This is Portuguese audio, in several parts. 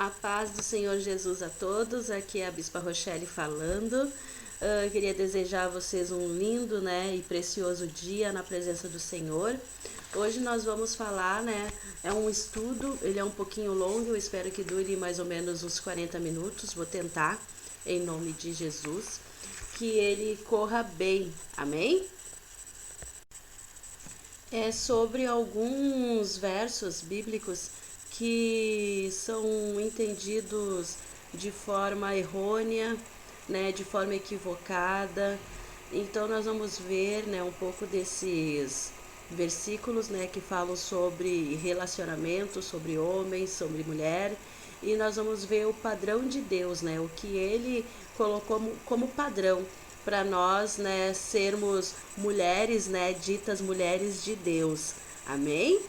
A paz do Senhor Jesus a todos, aqui é a Bispa Rochelle falando. Queria desejar a vocês um lindo, e precioso dia na presença do Senhor. Hoje nós vamos falar, é um estudo, ele é um pouquinho longo, eu espero que dure mais ou menos uns 40 minutos, vou tentar, em nome de Jesus, que ele corra bem, amém? É sobre alguns versos bíblicos que são entendidos de forma errônea, de forma equivocada. Então nós vamos ver, um pouco desses versículos, que falam sobre relacionamento, sobre homens, sobre mulher, e nós vamos ver o padrão de Deus, o que ele colocou como padrão para nós, sermos mulheres, ditas mulheres de Deus. Amém?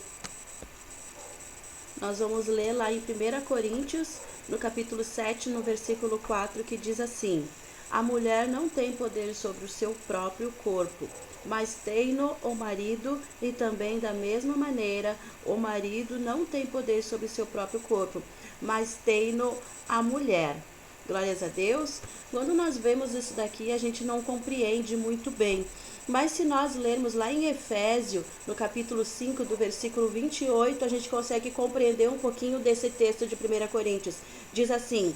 Nós vamos ler lá em 1 Coríntios, no capítulo 7, no versículo 4, que diz assim: a mulher não tem poder sobre o seu próprio corpo, mas tem-no o marido, e também da mesma maneira o marido não tem poder sobre o seu próprio corpo, mas tem-no a mulher. Glórias a Deus. Quando nós vemos isso daqui, a gente não compreende muito bem. Mas se nós lermos lá em Efésios, no capítulo 5, do versículo 28, a gente consegue compreender um pouquinho desse texto de 1 Coríntios. Diz assim: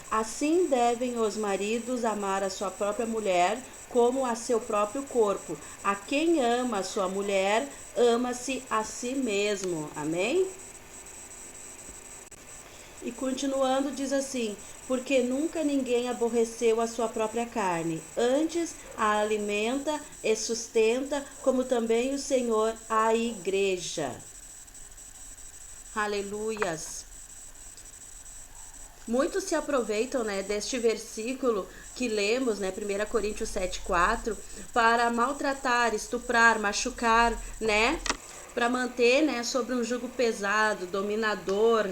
assim devem os maridos amar a sua própria mulher como a seu próprio corpo. A quem ama a sua mulher, ama-se a si mesmo. Amém? E continuando diz assim: porque nunca ninguém aborreceu a sua própria carne, antes a alimenta e sustenta, como também o Senhor a igreja. Aleluias! Muitos se aproveitam, deste versículo que lemos, 1 Coríntios 7,4, para maltratar, estuprar, machucar, para manter, sobre um jugo pesado, dominador,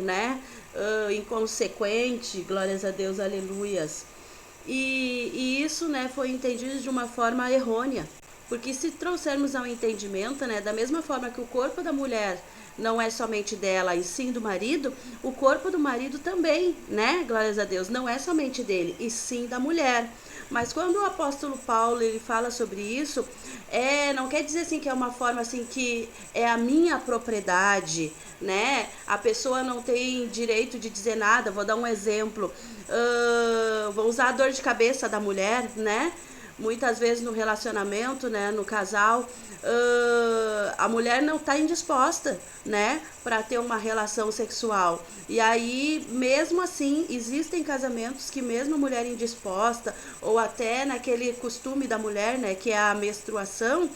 inconsequente, glórias a Deus, aleluias. E isso, foi entendido de uma forma errônea, porque se trouxermos ao entendimento, da mesma forma que o corpo da mulher não é somente dela e sim do marido, o corpo do marido também, glórias a Deus, não é somente dele e sim da mulher. Mas quando o apóstolo Paulo ele fala sobre isso, não quer dizer assim que é uma forma assim que é a minha propriedade, a pessoa não tem direito de dizer nada. Vou dar um exemplo, vou usar a dor de cabeça da mulher, muitas vezes no relacionamento, no casal, a mulher não está indisposta, para ter uma relação sexual. E aí, mesmo assim, existem casamentos que mesmo a mulher indisposta, ou até naquele costume da mulher, que é a menstruação,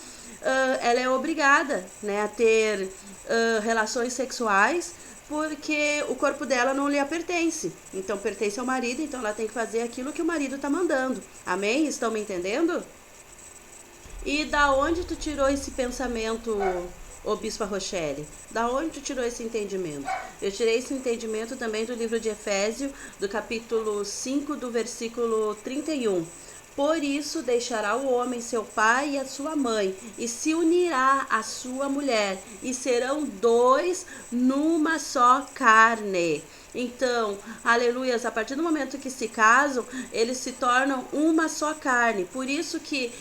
ela é obrigada, a ter relações sexuais, porque o corpo dela não lhe pertence. Então pertence ao marido, então ela tem que fazer aquilo que o marido está mandando. Amém? Estão me entendendo? E da onde tu tirou esse pensamento, ô Bispa Rochelle? Da onde tu tirou esse entendimento? Eu tirei esse entendimento também do livro de Efésios, do capítulo 5, do versículo 31. Por isso deixará o homem seu pai e a sua mãe, e se unirá à sua mulher, e serão dois numa só carne. Então, aleluias, a partir do momento que se casam, eles se tornam uma só carne. Por isso que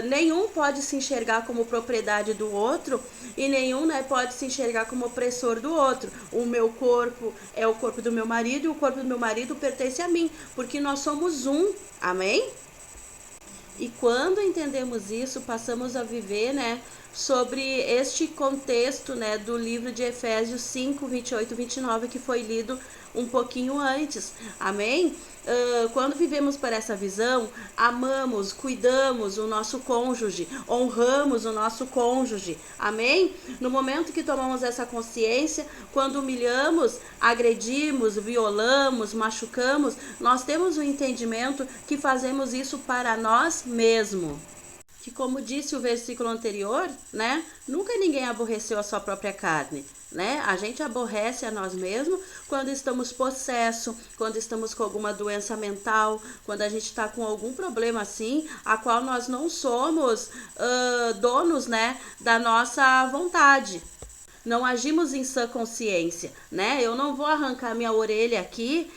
nenhum pode se enxergar como propriedade do outro, e nenhum pode se enxergar como opressor do outro. O meu corpo é o corpo do meu marido, e o corpo do meu marido pertence a mim, porque nós somos um. Amém? E quando entendemos isso, passamos a viver, sobre este contexto, do livro de Efésios 5, 28 e 29, que foi lido um pouquinho antes. Amém? Quando vivemos por essa visão, amamos, cuidamos o nosso cônjuge, honramos o nosso cônjuge. Amém? No momento que tomamos essa consciência, quando humilhamos, agredimos, violamos, machucamos, nós temos o entendimento que fazemos isso para nós mesmos. Que, como disse o versículo anterior, nunca ninguém aborreceu a sua própria carne, A gente aborrece a nós mesmos quando estamos possessos, quando estamos com alguma doença mental, quando a gente está com algum problema assim, a qual nós não somos donos, da nossa vontade. não agimos em sã consciência, né? Eu não vou arrancar minha orelha aqui,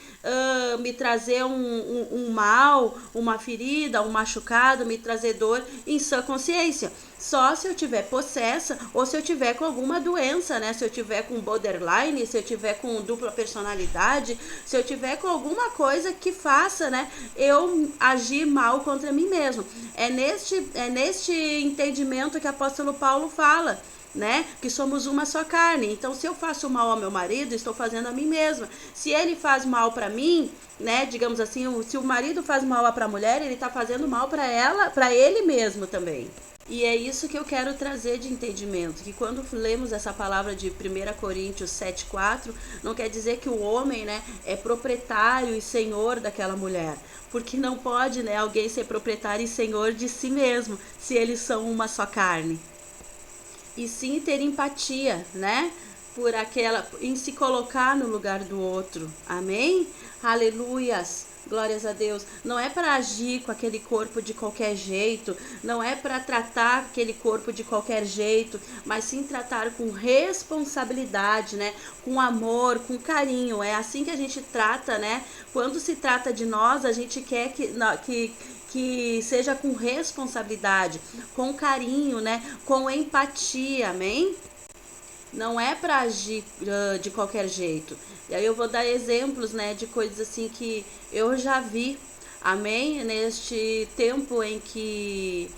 me trazer um mal, uma ferida, um machucado, me trazer dor em sã consciência. Só se eu tiver possessa ou se eu tiver com alguma doença, né? Se eu tiver com borderline, se eu tiver com dupla personalidade, se eu tiver com alguma coisa que faça, né, eu agir mal contra mim mesmo. É neste entendimento que o apóstolo Paulo fala, né? Que somos uma só carne. Então, se eu faço mal ao meu marido, estou fazendo a mim mesma. Se ele faz mal para mim, né? Digamos assim, se o marido faz mal para a mulher, ele está fazendo mal para ela, para ele mesmo também. E é isso que eu quero trazer de entendimento, que quando lemos essa palavra de 1 Coríntios 7,4, não quer dizer que o homem, né, é proprietário e senhor daquela mulher, porque não pode, né, alguém ser proprietário e senhor de si mesmo, se eles são uma só carne. E sim ter empatia, né, por aquela, em se colocar no lugar do outro, amém? Aleluias! Glórias a Deus. Não é para agir com aquele corpo de qualquer jeito, não é para tratar aquele corpo de qualquer jeito, mas sim tratar com responsabilidade, né? Com amor, com carinho. É assim que a gente trata, né? Quando se trata de nós, a gente quer que seja com responsabilidade, com carinho, né? Com empatia, amém? Não é para agir de qualquer jeito. E aí eu vou dar exemplos, né, de coisas assim que eu já vi, amém? Neste tempo em que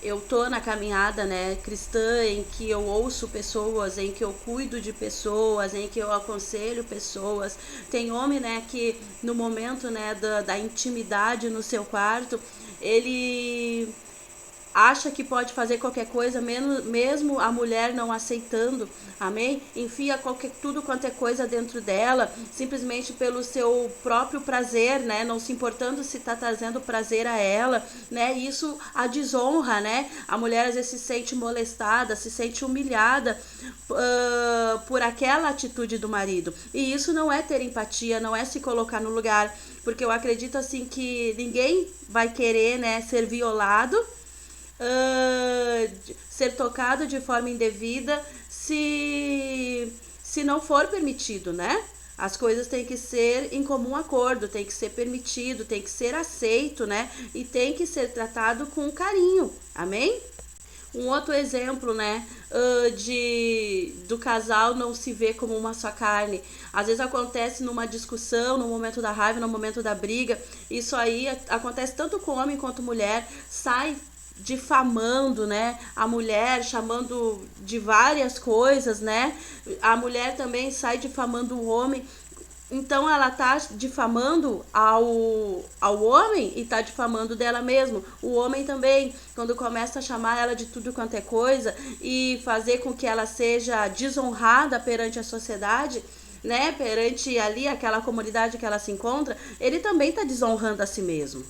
eu tô na caminhada, né, cristã, em que eu ouço pessoas, em que eu cuido de pessoas, em que eu aconselho pessoas. Tem homem, né, que no momento, né, da intimidade no seu quarto, ele acha que pode fazer qualquer coisa, mesmo a mulher não aceitando, amém? Enfia tudo quanto é coisa dentro dela, simplesmente pelo seu próprio prazer, né? Não se importando se está trazendo prazer a ela, né? Isso a desonra, né? A mulher às vezes se sente molestada, se sente humilhada por aquela atitude do marido. E isso não é ter empatia, não é se colocar no lugar, porque eu acredito assim que ninguém vai querer, né, ser violado, ser tocado de forma indevida se não for permitido, né? As coisas têm que ser em comum acordo, tem que ser permitido, tem que ser aceito, né? E tem que ser tratado com carinho, amém? Um outro exemplo, né, do casal não se ver como uma só carne. Às vezes acontece numa discussão, no momento da raiva, no momento da briga. Isso aí acontece tanto com homem quanto mulher. Sai difamando, né, a mulher, chamando de várias coisas, né? A mulher também sai difamando o homem. Então ela tá difamando ao homem e tá difamando dela mesmo. O homem também, quando começa a chamar ela de tudo quanto é coisa e fazer com que ela seja desonrada perante a sociedade, né, perante ali aquela comunidade que ela se encontra, ele também tá desonrando a si mesmo.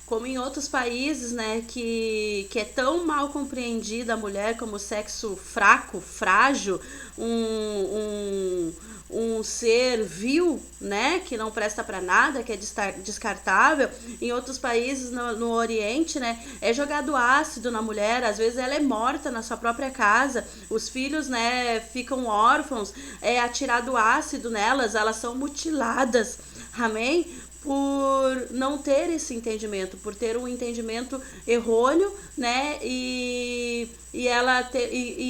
Como em outros países, né, que é tão mal compreendida a mulher como sexo fraco, frágil, um ser vil, né, que não presta para nada, que é descartável. Em outros países no Oriente, né, é jogado ácido na mulher, às vezes ela é morta na sua própria casa, os filhos, né, ficam órfãos, é atirado ácido nelas, elas são mutiladas, amém? Por não ter esse entendimento, por ter um entendimento errôneo, né, e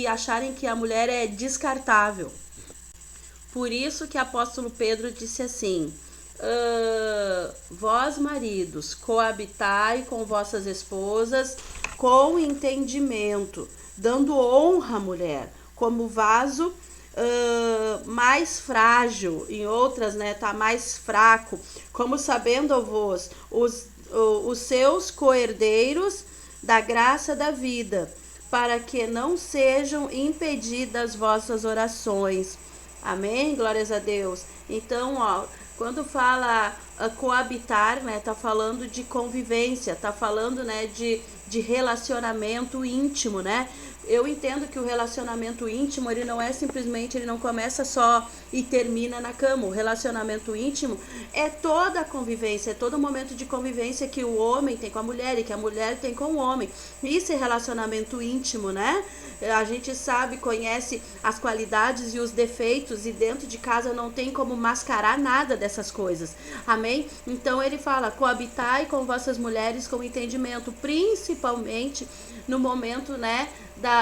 acharem que a mulher é descartável. Por isso que o apóstolo Pedro disse assim: vós maridos, coabitai com vossas esposas com entendimento, dando honra à mulher, como vaso mais frágil, em outras, né, tá mais fraco, como sabendo-vos os seus coherdeiros da graça da vida, para que não sejam impedidas vossas orações. Amém? Glórias a Deus. Então, ó, quando fala coabitar, né, tá falando de convivência, tá falando, né, de relacionamento íntimo, né? Eu entendo que o relacionamento íntimo, ele não é simplesmente, ele não começa só e termina na cama. O relacionamento íntimo é toda a convivência, é todo o momento de convivência que o homem tem com a mulher e que a mulher tem com o homem. Isso é relacionamento íntimo, né? A gente sabe, conhece as qualidades e os defeitos, e dentro de casa não tem como mascarar nada dessas coisas. Amém? Então ele fala: coabitai com vossas mulheres com entendimento, principalmente no momento, né,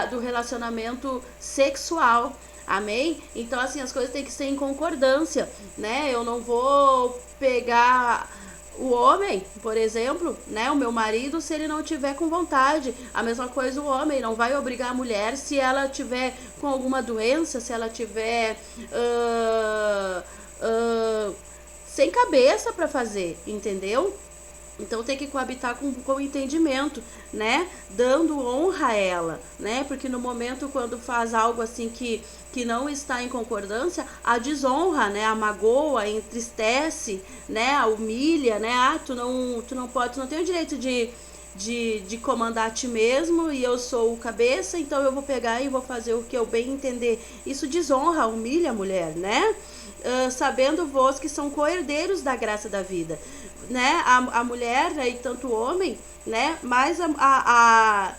do relacionamento sexual. Amém? Então, assim, as coisas têm que ser em concordância, né? Eu não vou pegar o homem, por exemplo, né, o meu marido, se ele não tiver com vontade. A mesma coisa o homem, não vai obrigar a mulher se ela tiver com alguma doença, se ela tiver sem cabeça para fazer, entendeu? Então tem que coabitar com entendimento, né? Dando honra a ela, né? Porque no momento quando faz algo assim que não está em concordância, a desonra, né? A magoa, a entristece, né? A humilha, né? Ah, tu não pode, tu não tem o direito de comandar a ti mesmo, e eu sou o cabeça, então eu vou pegar e vou fazer o que eu bem entender. Isso desonra, humilha a mulher, né? Sabendo vós que são co-herdeiros da graça da vida, né? A mulher, né, e tanto o homem, né, mas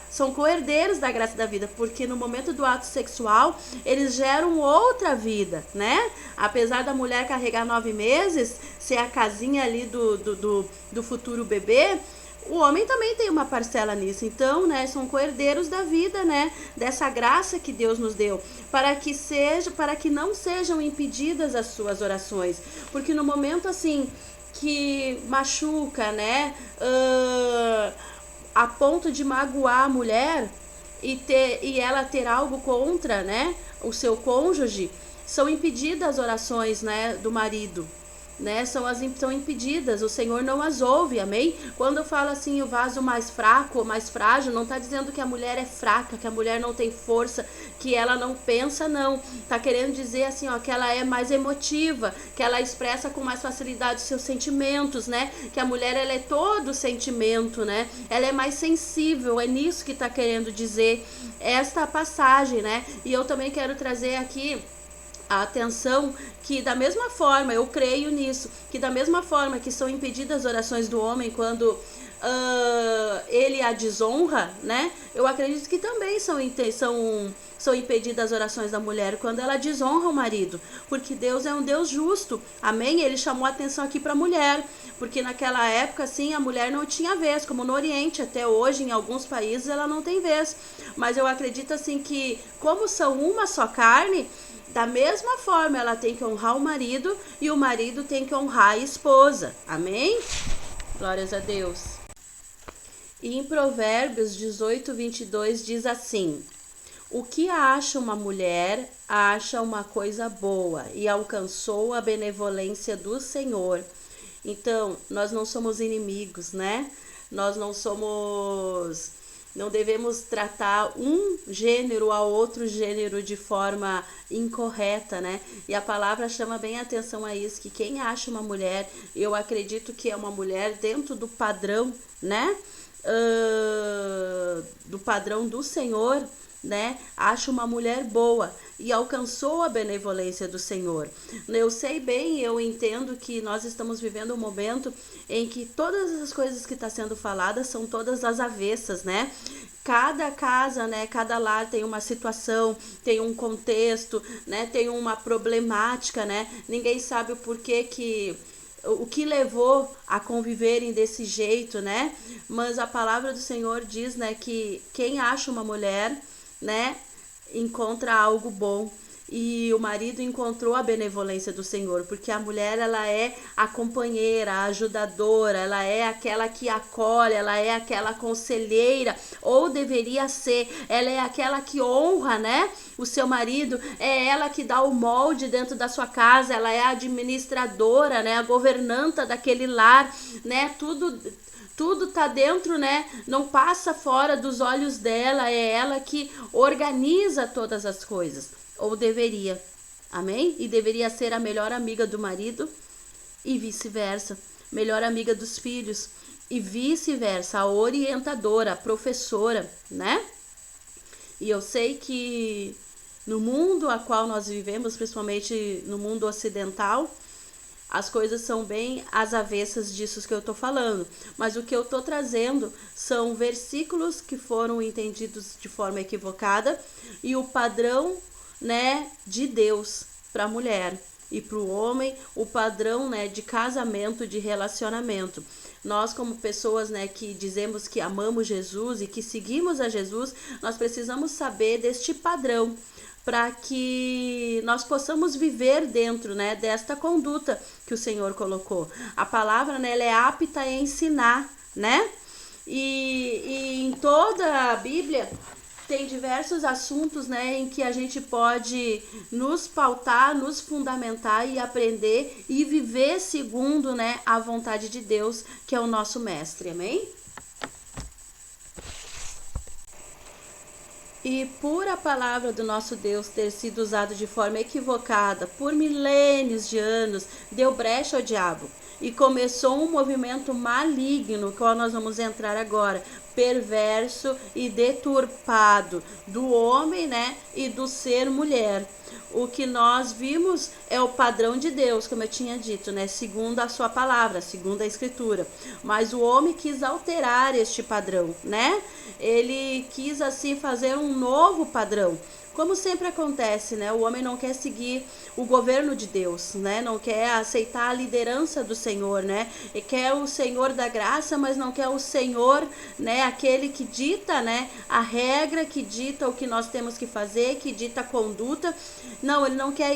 são co-herdeiros da graça da vida, porque no momento do ato sexual eles geram outra vida, né? Apesar da mulher carregar 9 meses, ser a casinha ali do futuro bebê, o homem também tem uma parcela nisso. Então, né, são co-herdeiros da vida, né, dessa graça que Deus nos deu, para que não sejam impedidas as suas orações, porque no momento assim que machuca, né, a ponto de magoar a mulher e ela ter algo contra, né, o seu cônjuge, são impedidas as orações, né, do marido, né? São impedidas, o Senhor não as ouve, amém? Quando eu falo assim, o vaso mais fraco, mais frágil, não está dizendo que a mulher é fraca, que a mulher não tem força, que ela não pensa, não. Tá querendo dizer assim, ó, que ela é mais emotiva, que ela expressa com mais facilidade seus sentimentos, né? Que a mulher, ela é todo sentimento, né? Ela é mais sensível, é nisso que tá querendo dizer esta passagem, né? E eu também quero trazer aqui a atenção que da mesma forma, eu creio nisso, que da mesma forma que são impedidas as orações do homem quando ele a desonra, né? Eu acredito que também são impedidas as orações da mulher quando ela desonra o marido, porque Deus é um Deus justo, amém? Ele chamou a atenção aqui para a mulher, porque naquela época, assim, a mulher não tinha vez, como no Oriente, até hoje, em alguns países, ela não tem vez, mas eu acredito, assim, que como são uma só carne, da mesma forma ela tem que honrar o marido e o marido tem que honrar a esposa, amém? Glórias a Deus. E em Provérbios 18:22 diz assim: o que acha uma mulher, acha uma coisa boa e alcançou a benevolência do Senhor. Então, nós não somos inimigos, né? Nós não devemos tratar um gênero a outro gênero de forma incorreta, né? E a palavra chama bem a atenção a isso, que quem acha uma mulher, eu acredito que é uma mulher dentro do padrão, né? Do padrão do Senhor, né? Acha uma mulher boa e alcançou a benevolência do Senhor. Eu sei bem, eu entendo que nós estamos vivendo um momento em que todas as coisas que estão sendo faladas são todas as avessas, né? Cada casa, né, cada lar tem uma situação, tem um contexto, né, tem uma problemática, né? Ninguém sabe o que levou a conviverem desse jeito, né? Mas a palavra do Senhor diz, né, que quem acha uma mulher, né, encontra algo bom. E o marido encontrou a benevolência do Senhor, porque a mulher, ela é a companheira, a ajudadora, ela é aquela que acolhe, ela é aquela conselheira, ou deveria ser, ela é aquela que honra, né, o seu marido, é ela que dá o molde dentro da sua casa, ela é a administradora, né, a governanta daquele lar, né, tudo tá dentro, né? Não passa fora dos olhos dela, é ela que organiza todas as coisas, ou deveria, amém? E deveria ser a melhor amiga do marido e vice-versa, melhor amiga dos filhos. e vice-versa, a orientadora, a professora, né? E eu sei que no mundo a qual nós vivemos, principalmente no mundo ocidental, as coisas são bem às avessas disso que eu tô falando. Mas o que eu tô trazendo são versículos que foram entendidos de forma equivocada e o padrão, né, de Deus para a mulher e para o homem, o padrão, né, de casamento, de relacionamento. Nós, como pessoas, né, que dizemos que amamos Jesus e que seguimos a Jesus, nós precisamos saber deste padrão para que nós possamos viver dentro, né, desta conduta que o Senhor colocou. A palavra, né, ela é apta a ensinar, né? E em toda a Bíblia tem diversos assuntos, né, em que a gente pode nos pautar, nos fundamentar e aprender e viver segundo, né, a vontade de Deus, que é o nosso mestre. Amém? E por a palavra do nosso Deus ter sido usada de forma equivocada por milênios de anos, deu brecha ao diabo e começou um movimento maligno, qual nós vamos entrar agora, perverso e deturpado do homem, né, e do ser mulher. O que nós vimos é o padrão de Deus, como eu tinha dito, né, segundo a sua palavra, segundo a escritura. Mas o homem quis alterar este padrão, né? Ele quis assim fazer um novo padrão. Como sempre acontece, né? O homem não quer seguir o governo de Deus, né? Não quer aceitar a liderança do Senhor, né? E quer o Senhor da graça, mas não quer o Senhor, né? Aquele que dita, né? A regra, que dita o que nós temos que fazer, que dita a conduta. Não, ele não quer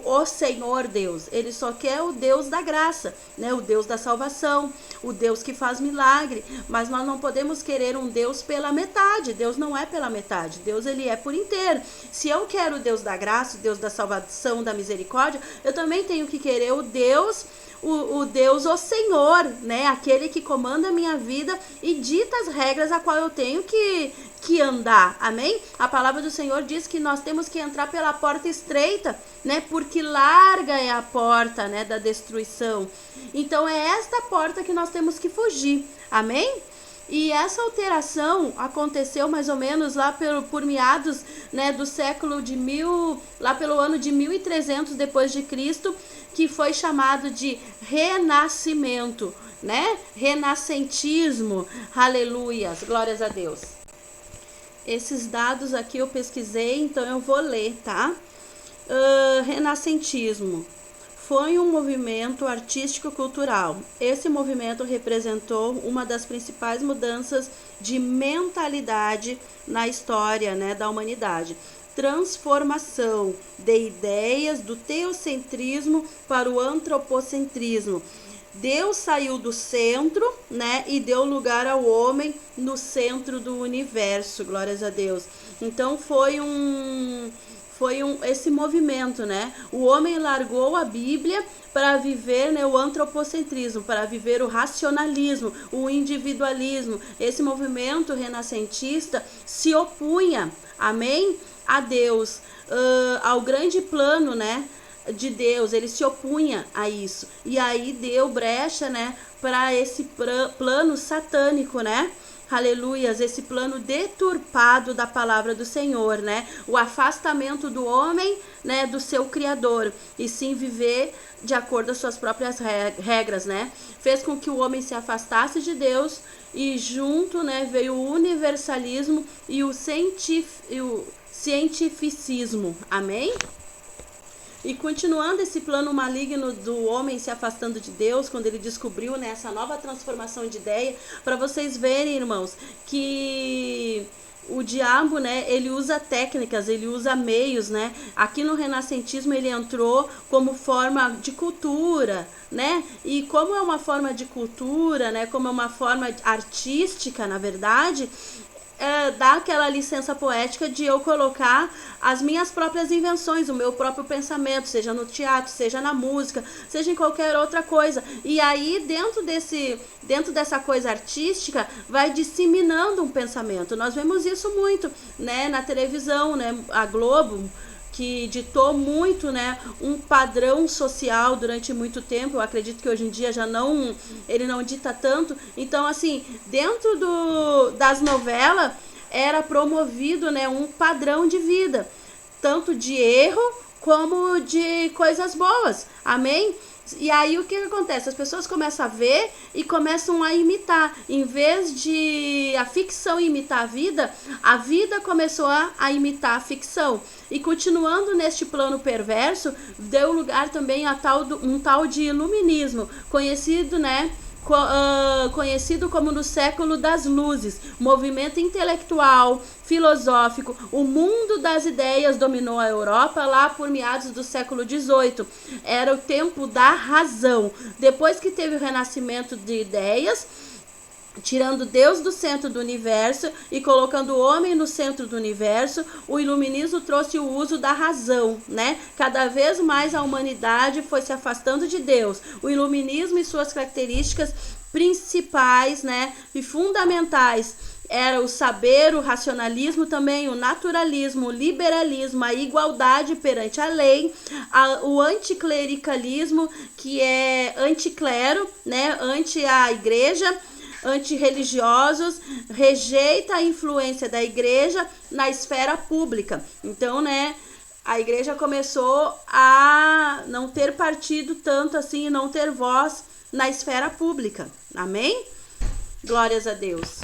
o Senhor Deus. Ele só quer o Deus da graça, né? O Deus da salvação, o Deus que faz milagre. Mas nós não podemos querer um Deus pela metade. Deus não é pela metade. Deus, ele é por inteiro. Se eu quero o Deus da graça, o Deus da salvação, da misericórdia, eu também tenho que querer o Deus, o Senhor, né? Aquele que comanda a minha vida e dita as regras a qual eu tenho que andar, amém? A palavra do Senhor diz que nós temos que entrar pela porta estreita, né? Porque larga é a porta, né, da destruição. Então é esta porta que nós temos que fugir, amém? E essa alteração aconteceu mais ou menos lá por meados, né, do século de lá pelo ano de 1300 depois de Cristo, que foi chamado de renascimento, né? Renascentismo, aleluias, glórias a Deus. Esses dados aqui eu pesquisei, então eu vou ler, tá? Renascentismo foi um movimento artístico-cultural. Esse movimento representou uma das principais mudanças de mentalidade na história, né, da humanidade. Transformação de ideias do teocentrismo para o antropocentrismo. Deus saiu do centro, né, e deu lugar ao homem no centro do universo. Glórias a Deus. Então foi esse movimento, né? O homem largou a Bíblia para viver, né, o antropocentrismo, para viver o racionalismo, o individualismo. Esse movimento renascentista se opunha, amém, a Deus, ao grande plano, né, de Deus. Ele se opunha a isso. E aí deu brecha, né, para esse plano satânico, né? Aleluias, esse plano deturpado da palavra do Senhor, né? O afastamento do homem, né, do seu Criador, e sim viver de acordo com as suas próprias regras, né? Fez com que o homem se afastasse de Deus e junto, né, veio o universalismo e o cientificismo, amém? E continuando esse plano maligno do homem se afastando de Deus, quando ele descobriu, né, essa nova transformação de ideia, para vocês verem, irmãos, que o diabo, né, ele usa técnicas, ele usa meios, né? Aqui no renascentismo ele entrou como forma de cultura, né? E como é uma forma de cultura, né, como é uma forma artística, na verdade, dá aquela licença poética de eu colocar as minhas próprias invenções, o meu próprio pensamento, seja no teatro, seja na música, seja em qualquer outra coisa. E aí dentro dessa coisa artística vai disseminando um pensamento. Nós vemos isso muito, né, na televisão, né, a Globo, que ditou muito, né, um padrão social durante muito tempo. Eu acredito que hoje em dia ele não dita tanto. Então, assim, dentro das novelas era promovido, né, um padrão de vida, tanto de erro como de coisas boas. Amém? E aí o que acontece? As pessoas começam a ver e começam a imitar. Em vez de a ficção imitar a vida começou a imitar a ficção. E continuando neste plano perverso, deu lugar também a um tal de iluminismo, conhecido, né? Conhecido como no século das luzes, movimento intelectual, filosófico. O mundo das ideias dominou a Europa lá por meados do século XVIII. Era o tempo da razão. Depois que teve o renascimento de ideias, tirando Deus do centro do universo e colocando o homem no centro do universo, o iluminismo trouxe o uso da razão, né? Cada vez mais a humanidade foi se afastando de Deus. O iluminismo e suas características principais, né, e fundamentais era o saber, o racionalismo também, o naturalismo, o liberalismo, a igualdade perante a lei, o anticlericalismo, que é anticlero, né, anti a igreja, antirreligiosos, rejeita a influência da igreja na esfera pública. Então, né, a igreja começou a não ter partido tanto assim, não ter voz na esfera pública. Amém? Glórias a Deus.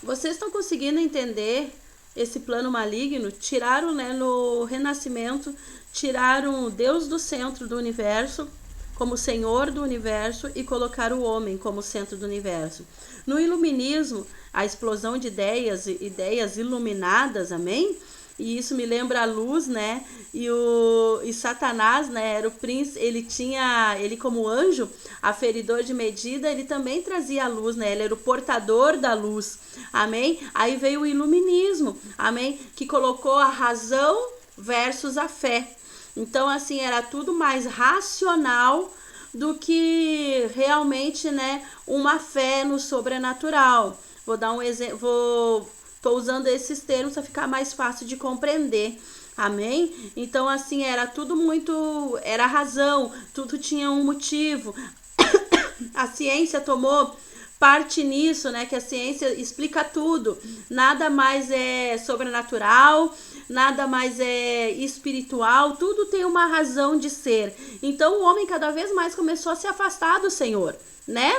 Vocês estão conseguindo entender esse plano maligno? Tiraram, né, no Renascimento, tiraram Deus do centro do universo, como Senhor do universo, e colocar o homem como centro do universo. No iluminismo, a explosão de ideias iluminadas, amém? E isso me lembra a luz, né? E Satanás, né, era o príncipe, ele como anjo, aferidor de medida, ele também trazia a luz, né? Ele era o portador da luz. Amém? Aí veio o iluminismo, amém? Que colocou a razão versus a fé. Então, assim, era tudo mais racional do que realmente, né, uma fé no sobrenatural. Vou dar um exemplo, estou usando esses termos para ficar mais fácil de compreender. Amém? Então, assim, era razão, tudo tinha um motivo. A ciência tomou parte nisso, né, que a ciência explica tudo. Nada mais é sobrenatural, nada mais é espiritual, tudo tem uma razão de ser. Então o homem cada vez mais começou a se afastar do Senhor, né?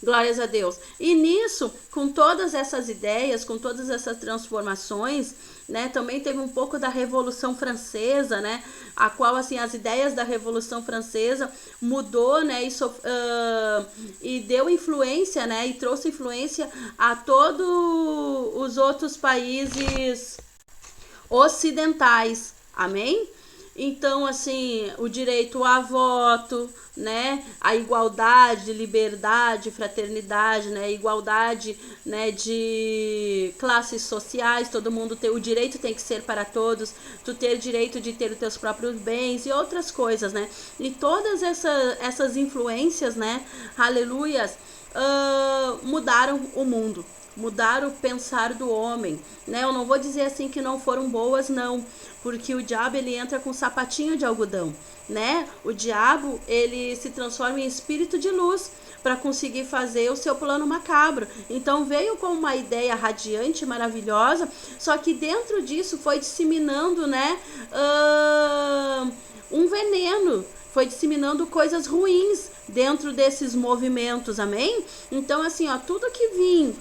Glórias a Deus. E nisso, com todas essas ideias, com todas essas transformações, né, também teve um pouco da Revolução Francesa, né, a qual, assim, as ideias da Revolução Francesa mudou, né, e deu influência, né, e trouxe influência a todos os outros países ocidentais, amém? Então, assim, o direito a voto, né, a igualdade, liberdade, fraternidade, né, igualdade, né, de classes sociais, todo mundo tem o direito, tem que ser para todos, tu ter direito de ter os teus próprios bens e outras coisas, né, e todas essas influências, né, aleluias, mudaram o mundo. Mudar o pensar do homem, né? Eu não vou dizer assim que não foram boas, não, porque o diabo, ele entra com sapatinho de algodão, né? O diabo, ele se transforma em espírito de luz para conseguir fazer o seu plano macabro. Então veio com uma ideia radiante, maravilhosa, só que dentro disso foi disseminando, né, um veneno, foi disseminando coisas ruins dentro desses movimentos, amém? Então, assim, ó, tudo que vim,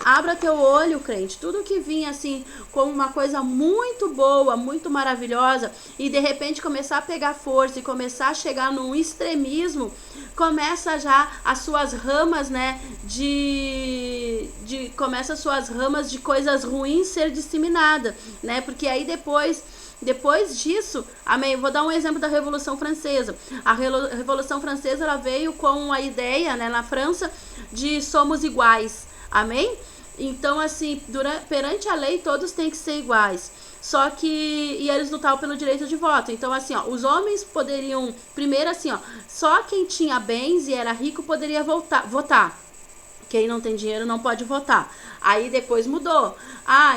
abra teu olho, crente, tudo que vim, assim, como uma coisa muito boa, muito maravilhosa, e de repente começar a pegar força e começar a chegar num extremismo, começa já as suas ramas, né, começa as suas ramas de coisas ruins ser disseminada, né, porque aí depois disso, amém, vou dar um exemplo da Revolução Francesa. A Revolução Francesa, ela veio com a ideia, né, na França, de somos iguais, amém? Então, assim, perante a lei, todos têm que ser iguais. Só que, e eles lutavam pelo direito de voto. Então, assim, ó, os homens poderiam, primeiro assim, ó, só quem tinha bens e era rico poderia votar. Quem não tem dinheiro não pode votar. Aí depois mudou.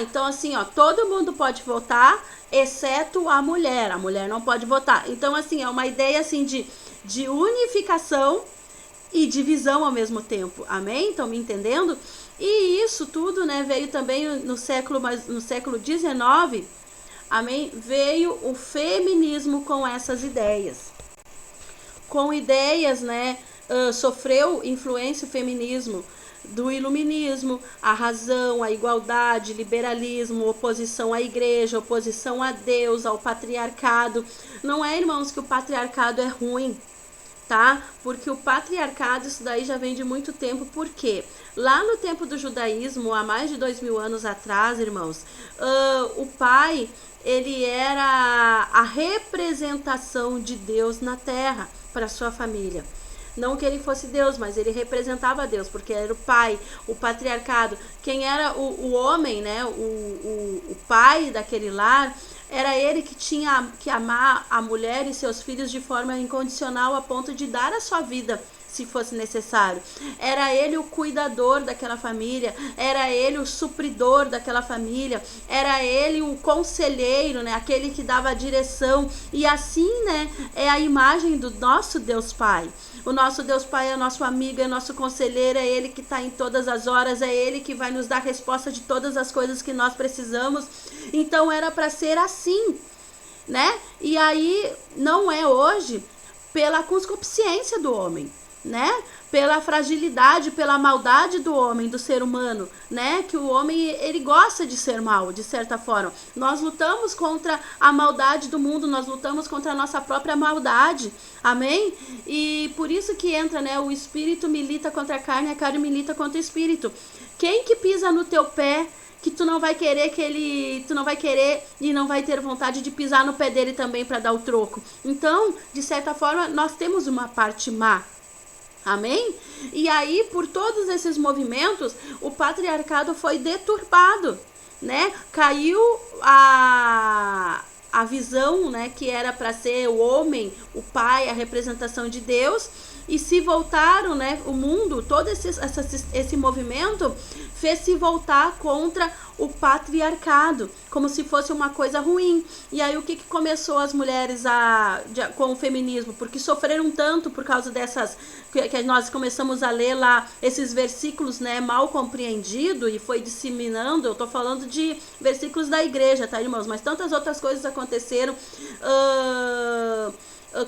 Então assim, todo mundo pode votar, exceto a mulher. A mulher não pode votar. Então assim, é uma ideia assim de unificação e divisão ao mesmo tempo. Amém? Estão me entendendo? E isso tudo, né, veio também no século XIX. Amém? Veio o feminismo com essas ideias. Com ideias, né, sofreu influência o feminismo do iluminismo, a razão, a igualdade, liberalismo, oposição à igreja, oposição a Deus, ao patriarcado. Não é, irmãos, que o patriarcado é ruim, tá? Porque o patriarcado, isso daí já vem de muito tempo. Por quê? Lá no tempo do judaísmo, há mais de 2000 anos atrás, irmãos, o pai, ele era a representação de Deus na terra para sua família. Não que ele fosse Deus, mas ele representava Deus, porque era o pai, o patriarcado. Quem era o homem, né, o pai daquele lar, era ele que tinha que amar a mulher e seus filhos de forma incondicional, a ponto de dar a sua vida se fosse necessário. Era ele o cuidador daquela família, era ele o supridor daquela família, era ele o conselheiro, né, aquele que dava a direção. E assim, né, é a imagem do nosso Deus Pai. O nosso Deus Pai é nosso amigo, é nosso conselheiro, é Ele que está em todas as horas, é Ele que vai nos dar resposta de todas as coisas que nós precisamos. Então era para ser assim, né? E aí não é hoje pela concupiscência do homem, né? Pela fragilidade, pela maldade do homem, do ser humano, né? Que o homem, ele gosta de ser mal, de certa forma. Nós lutamos contra a maldade do mundo, nós lutamos contra a nossa própria maldade, amém? E por isso que entra, né? O espírito milita contra a carne milita contra o espírito. Quem que pisa no teu pé, que tu não vai querer tu não vai querer e não vai ter vontade de pisar no pé dele também para dar o troco? Então, de certa forma, nós temos uma parte má. Amém? E aí, por todos esses movimentos, o patriarcado foi deturpado, né? Caiu a visão, né, que era para ser o homem, o pai, a representação de Deus, e se voltaram, né, o mundo, todo esse movimento fez se voltar contra o patriarcado, como se fosse uma coisa ruim. E aí o que começou as mulheres com o feminismo? Porque sofreram tanto por causa dessas, que nós começamos a ler lá, esses versículos, né, mal compreendido e foi disseminando. Eu tô falando de versículos da igreja, tá, irmãos? Mas tantas outras coisas aconteceram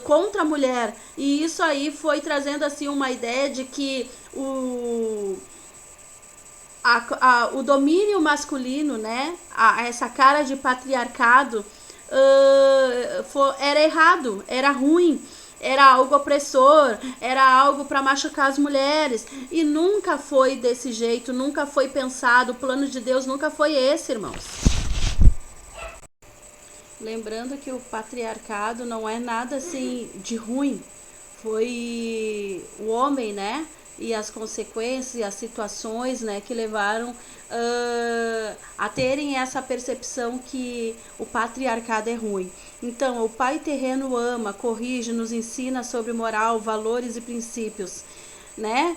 contra a mulher, e isso aí foi trazendo assim uma ideia de que o domínio masculino, né, essa cara de patriarcado era errado, era ruim, era algo opressor, era algo para machucar as mulheres, e nunca foi desse jeito, nunca foi pensado, o plano de Deus nunca foi esse, irmãos. Lembrando que o patriarcado não é nada assim de ruim, foi o homem, né, e as consequências e as situações, né, que levaram a terem essa percepção que o patriarcado é ruim. Então, o pai terreno ama, corrige, nos ensina sobre moral, valores e princípios, né?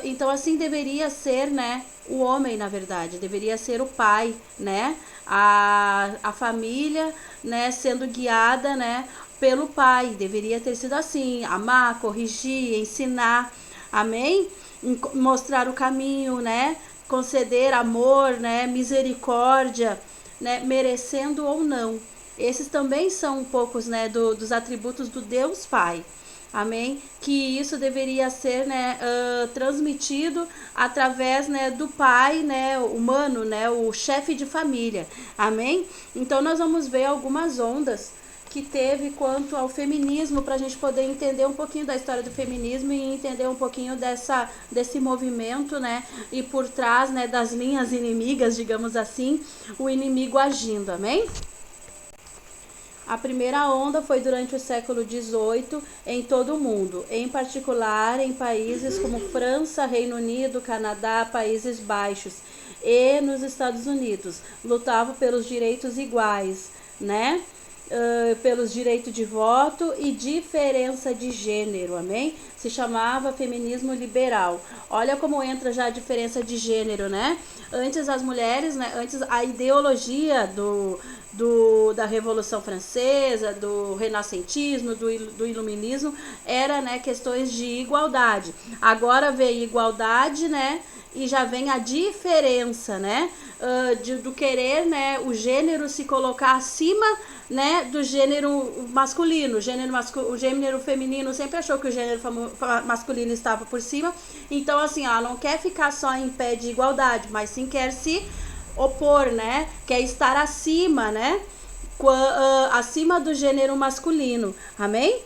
Então, assim deveria ser, né, o homem, na verdade, deveria ser o pai, né? A família, né, sendo guiada, né, pelo pai, deveria ter sido assim: amar, corrigir, ensinar, amém? Mostrar o caminho, né? Conceder amor, né? Misericórdia, né? Merecendo ou não. Esses também são um poucos, né, dos atributos do Deus Pai. Amém? Que isso deveria ser, né, transmitido através, né, do pai, né, humano, né, o chefe de família. Amém? Então nós vamos ver algumas ondas que teve quanto ao feminismo, para a gente poder entender um pouquinho da história do feminismo e entender um pouquinho desse movimento, né, e por trás, né, das linhas inimigas, digamos assim, o inimigo agindo. Amém? A primeira onda foi durante o século XVIII em todo o mundo, em particular em países como França, Reino Unido, Canadá, Países Baixos e nos Estados Unidos. Lutavam pelos direitos iguais, né? pelos direitos de voto e diferença de gênero, amém? Se chamava feminismo liberal. Olha como entra já a diferença de gênero, né? Antes as mulheres, né? Antes a ideologia da Revolução Francesa, do renascentismo, do iluminismo, era, né, questões de igualdade. Agora veio igualdade, né? E já vem a diferença, né? Do querer, né? O gênero se colocar acima, né, do gênero masculino. O gênero feminino sempre achou que o gênero masculino estava por cima. Então, assim, ela não quer ficar só em pé de igualdade, mas sim quer se opor, né? Quer estar acima, né? Acima do gênero masculino. Amém?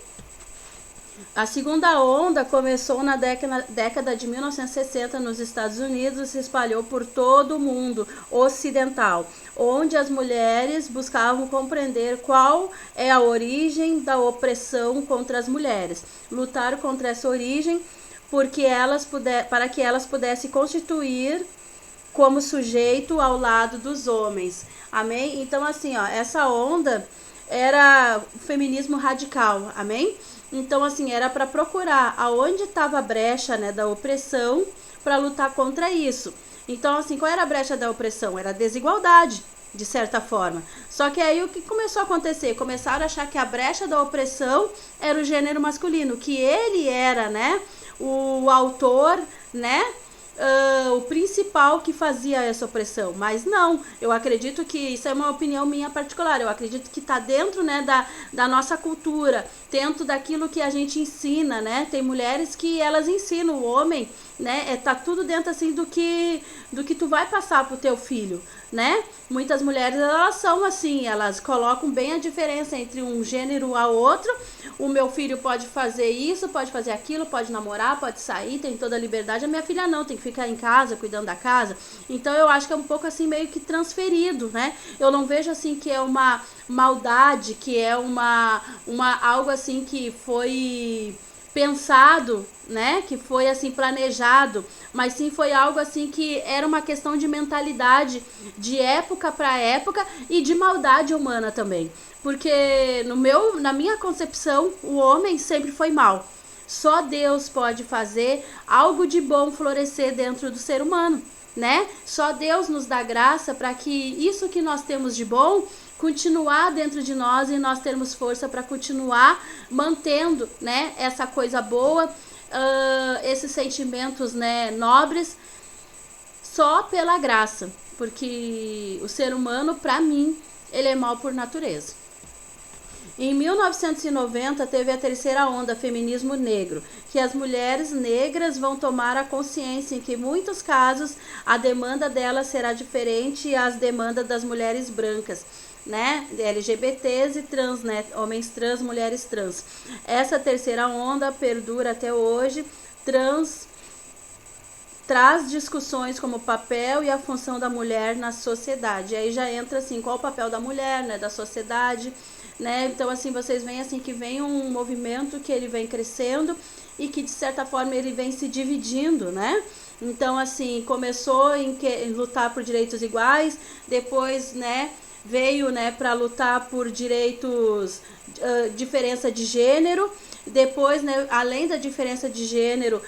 A segunda onda começou na década de 1960 nos Estados Unidos e se espalhou por todo o mundo ocidental, onde as mulheres buscavam compreender qual é a origem da opressão contra as mulheres, lutar contra essa origem para que elas pudessem constituir como sujeito ao lado dos homens. Amém? Então, assim, ó, essa onda era o feminismo radical. Amém? Então, assim, era para procurar aonde estava a brecha, né, da opressão para lutar contra isso. Então, assim, qual era a brecha da opressão? Era a desigualdade, de certa forma. Só que aí o que começou a acontecer? Começaram a achar que a brecha da opressão era o gênero masculino, que ele era, né, o autor, né, o principal que fazia essa opressão. Mas não, eu acredito que isso é uma opinião minha particular. Eu acredito que está dentro, né, da nossa cultura, dentro daquilo que a gente ensina, né? Tem mulheres que elas ensinam o homem, né? Tá tudo dentro assim do que tu vai passar pro teu filho, né? Muitas mulheres, elas são assim, elas colocam bem a diferença entre um gênero ao outro. O meu filho pode fazer isso, pode fazer aquilo, pode namorar, pode sair, tem toda a liberdade. A minha filha não, tem que ficar em casa, cuidando da casa. Então eu acho que é um pouco assim, meio que transferido, né? Eu não vejo assim que é uma maldade, que é algo assim que foi pensado, né, que foi assim planejado, mas sim foi algo assim que era uma questão de mentalidade, de época para época e de maldade humana também, porque na minha concepção o homem sempre foi mal. Só Deus pode fazer algo de bom florescer dentro do ser humano, né? Só Deus nos dá graça para que isso que nós temos de bom continuar dentro de nós e nós termos força para continuar mantendo, né, essa coisa boa, esses sentimentos, né, nobres, só pela graça, porque o ser humano, para mim, ele é mau por natureza. Em 1990 teve a terceira onda, feminismo negro, que as mulheres negras vão tomar a consciência em que em muitos casos a demanda delas será diferente às demandas das mulheres brancas, né, LGBTs e trans, né, homens trans, mulheres trans. Essa terceira onda perdura até hoje, traz discussões como o papel e a função da mulher na sociedade. E aí já entra assim, qual o papel da mulher, né, da sociedade, né? Então assim, vocês veem assim que vem um movimento que ele vem crescendo e que de certa forma ele vem se dividindo, né? Então assim, começou em lutar por direitos iguais, depois, né, veio, né, para lutar por direitos, diferença de gênero, depois, né, além da diferença de gênero,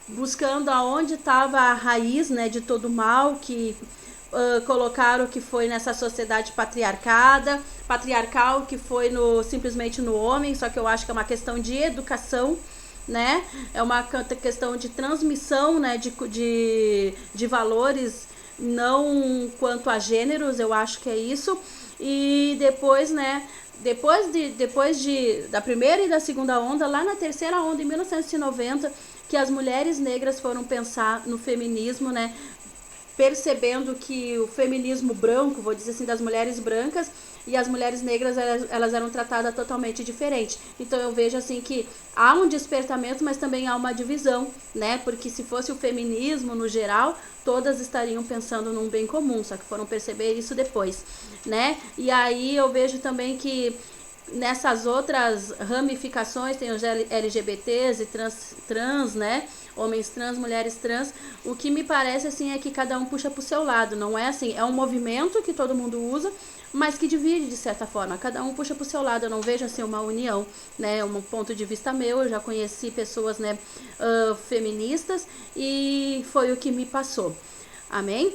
buscando aonde estava a raiz, né, de todo o mal que colocaram, que foi nessa sociedade patriarcal, que foi simplesmente no homem. Só que eu acho que é uma questão de educação, né, é uma questão de transmissão, né, de valores, não quanto a gêneros. Eu acho que é isso. E depois, né, depois da primeira e da segunda onda, lá na terceira onda, em 1990, que as mulheres negras foram pensar no feminismo, né, percebendo que o feminismo branco, vou dizer assim, das mulheres brancas e as mulheres negras, elas eram tratadas totalmente diferente. Então eu vejo assim que há um despertamento, mas também há uma divisão, né? Porque se fosse o feminismo no geral, todas estariam pensando num bem comum, só que foram perceber isso depois, né? E aí eu vejo também que nessas outras ramificações, tem os LGBTs e trans, né? Homens trans, mulheres trans. O que me parece assim é que cada um puxa pro seu lado, não é assim, é um movimento que todo mundo usa, mas que divide de certa forma, cada um puxa pro seu lado. Eu não vejo assim uma união, né? Um ponto de vista meu, eu já conheci pessoas, né, feministas, e foi o que me passou. Amém?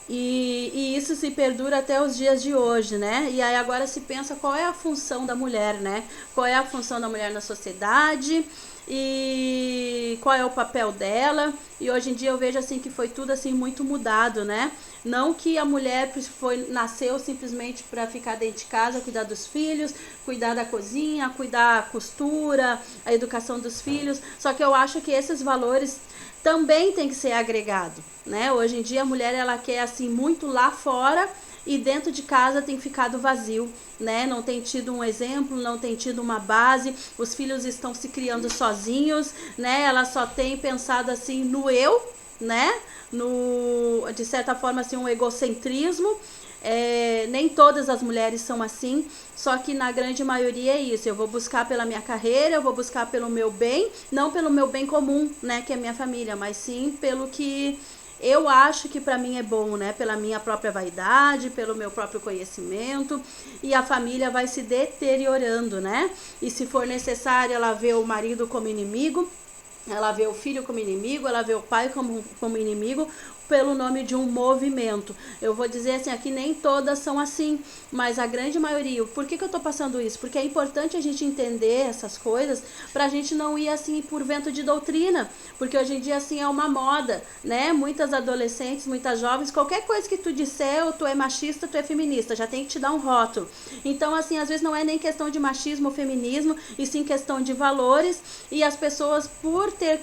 E isso se perdura até os dias de hoje, né? E aí agora se pensa qual é a função da mulher, né? Qual é a função da mulher na sociedade e qual é o papel dela. E hoje em dia eu vejo assim que foi tudo assim muito mudado, né? Não que a mulher nasceu simplesmente para ficar dentro de casa, cuidar dos filhos, cuidar da cozinha, cuidar da costura, a educação dos filhos. Só que eu acho que esses valores também tem que ser agregado, né? Hoje em dia a mulher ela quer assim muito lá fora e dentro de casa tem ficado vazio, né? Não tem tido um exemplo, não tem tido uma base, os filhos estão se criando sozinhos, né? Ela só tem pensado assim no eu, né? De certa forma assim um egocentrismo. Nem todas as mulheres são assim, só que na grande maioria é isso. Eu vou buscar pela minha carreira, eu vou buscar pelo meu bem, não pelo meu bem comum, né, que é minha família, mas sim pelo que eu acho que para mim é bom, né, pela minha própria vaidade, pelo meu próprio conhecimento, e a família vai se deteriorando, né? E se for necessário ela vê o marido como inimigo, ela vê o filho como inimigo, ela vê o pai como inimigo, pelo nome de um movimento. Eu vou dizer assim, aqui nem todas são assim, mas a grande maioria. Por que eu tô passando isso? Porque é importante a gente entender essas coisas pra gente não ir assim por vento de doutrina, porque hoje em dia assim é uma moda, né? Muitas adolescentes, muitas jovens, qualquer coisa que tu disser, ou tu é machista, tu é feminista, já tem que te dar um rótulo. Então assim, às vezes não é nem questão de machismo ou feminismo, e sim questão de valores, e as pessoas por ter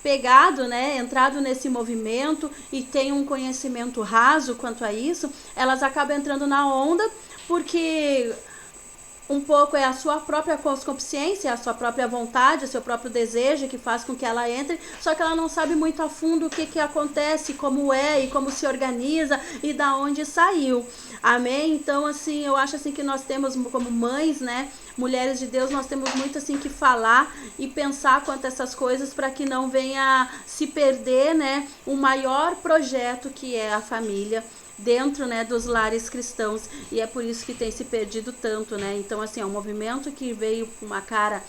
pegado, né, entrado nesse movimento e tem um conhecimento raso quanto a isso, elas acabam entrando na onda, porque um pouco é a sua própria consciência, a sua própria vontade, o seu próprio desejo que faz com que ela entre, só que ela não sabe muito a fundo o que acontece, como é e como se organiza e da onde saiu. Amém? Então, assim, eu acho assim que nós temos como mães, né, mulheres de Deus, nós temos muito assim que falar e pensar quanto a essas coisas para que não venha se perder, né, o maior projeto que é a família dentro, né, dos lares cristãos, e é por isso que tem se perdido tanto, né? Então assim, é um movimento que veio com uma cara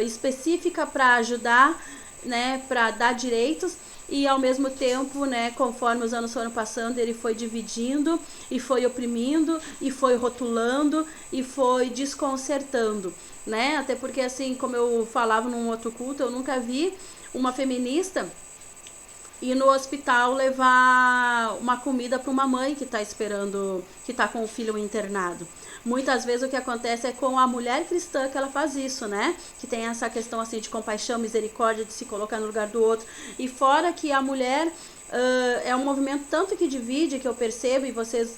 específica para ajudar, né, para dar direitos, e ao mesmo tempo, né, conforme os anos foram passando, ele foi dividindo e foi oprimindo e foi rotulando e foi desconcertando, né? Até porque assim, como eu falava num outro culto, eu nunca vi uma feminista ir no hospital levar uma comida para uma mãe que está esperando, que está com o filho internado. Muitas vezes o que acontece é com a mulher cristã que ela faz isso, né? Que tem essa questão assim de compaixão, misericórdia, de se colocar no lugar do outro. E fora que a mulher é um movimento tanto que divide, que eu percebo, e vocês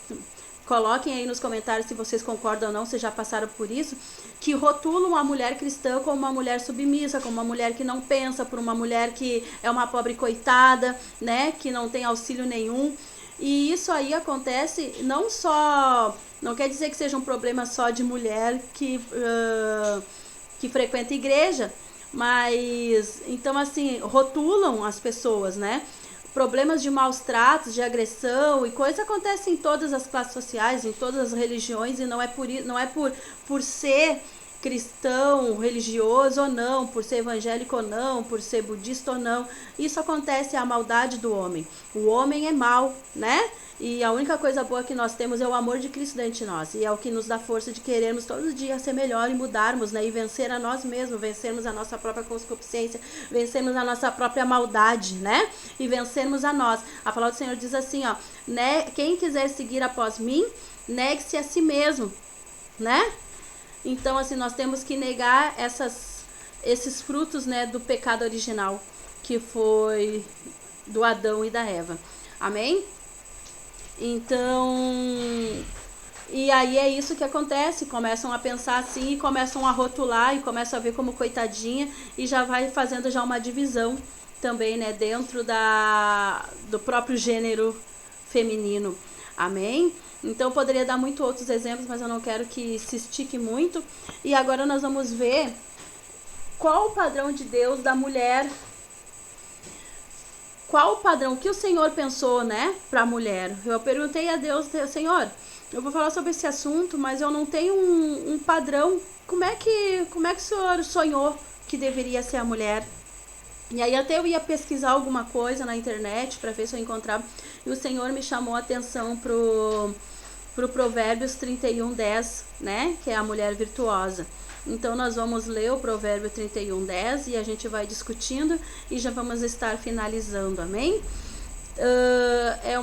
coloquem aí nos comentários se vocês concordam ou não, se já passaram por isso, que rotulam a mulher cristã como uma mulher submissa, como uma mulher que não pensa, por uma mulher que é uma pobre coitada, né, que não tem auxílio nenhum. E isso aí acontece não só, não quer dizer que seja um problema só de mulher que frequenta a igreja, mas então assim, rotulam as pessoas, né? Problemas de maus tratos, de agressão e coisas acontecem em todas as classes sociais, em todas as religiões, e não é por ser cristão, religioso ou não, por ser evangélico ou não, por ser budista ou não. Isso acontece, é a maldade do homem. O homem é mau, né? E a única coisa boa que nós temos é o amor de Cristo dentro de nós. E é o que nos dá força de querermos todos os dias ser melhor e mudarmos, né? E vencer a nós mesmos, vencermos a nossa própria concupiscência, vencermos a nossa própria maldade, né? E vencermos a nós. A palavra do Senhor diz assim, ó, né? Quem quiser seguir após mim, negue-se a si mesmo, né? Então, assim, nós temos que negar esses frutos, né, do pecado original, que foi do Adão e da Eva. Amém? Então, e aí é isso que acontece, começam a pensar assim, e começam a rotular, e começam a ver como coitadinha, e já vai fazendo já uma divisão também, né, dentro do próprio gênero feminino. Amém? Então eu poderia dar muito outros exemplos, mas eu não quero que se estique muito. E agora nós vamos ver qual o padrão de Deus da mulher. Qual o padrão que o Senhor pensou, né, para a mulher? Eu perguntei a Deus, Senhor, eu vou falar sobre esse assunto, mas eu não tenho um padrão. Como é que o Senhor sonhou que deveria ser a mulher? E aí até eu ia pesquisar alguma coisa na internet para ver se eu encontrava. E o Senhor me chamou a atenção pro Provérbios 31:10, né? Que é a mulher virtuosa. Então nós vamos ler o Provérbio 31:10 e a gente vai discutindo e já vamos estar finalizando, amém? É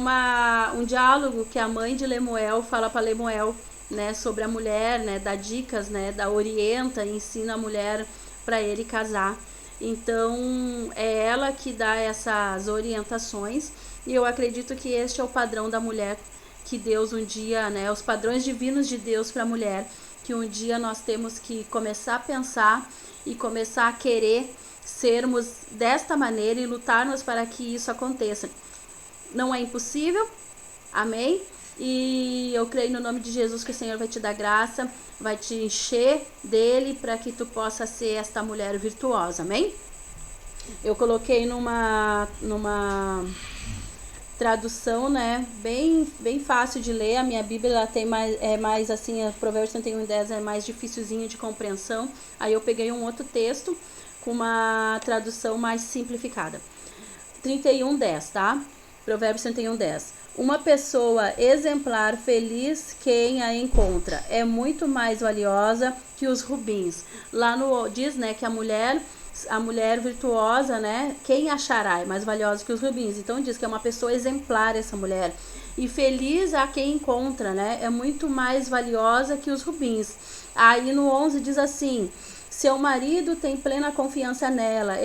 um diálogo que a mãe de Lemuel fala para Lemuel, né? Sobre a mulher, né? Dá dicas, né? Orienta e ensina a mulher para ele casar. Então é ela que dá essas orientações e eu acredito que este é o padrão da mulher que Deus um dia, né, os padrões divinos de Deus para a mulher, que um dia nós temos que começar a pensar e começar a querer sermos desta maneira e lutarmos para que isso aconteça. Não é impossível, amém? E eu creio no nome de Jesus que o Senhor vai te dar graça, vai te encher dele para que tu possa ser esta mulher virtuosa, amém? Eu coloquei numa tradução, né, bem fácil de ler. A minha Bíblia ela tem mais assim, a Provérbios 31:10 é mais dificilzinho de compreensão. Aí eu peguei um outro texto com uma tradução mais simplificada. 31:10, tá? Provérbios 31:10. Uma pessoa exemplar, feliz quem a encontra, é muito mais valiosa que os rubins. Lá diz, né, que a mulher virtuosa, né, quem achará é mais valiosa que os rubins. Então diz que é uma pessoa exemplar essa mulher. E feliz a quem encontra, né, é muito mais valiosa que os rubins. Aí no 11 diz assim: seu marido tem plena confiança nela,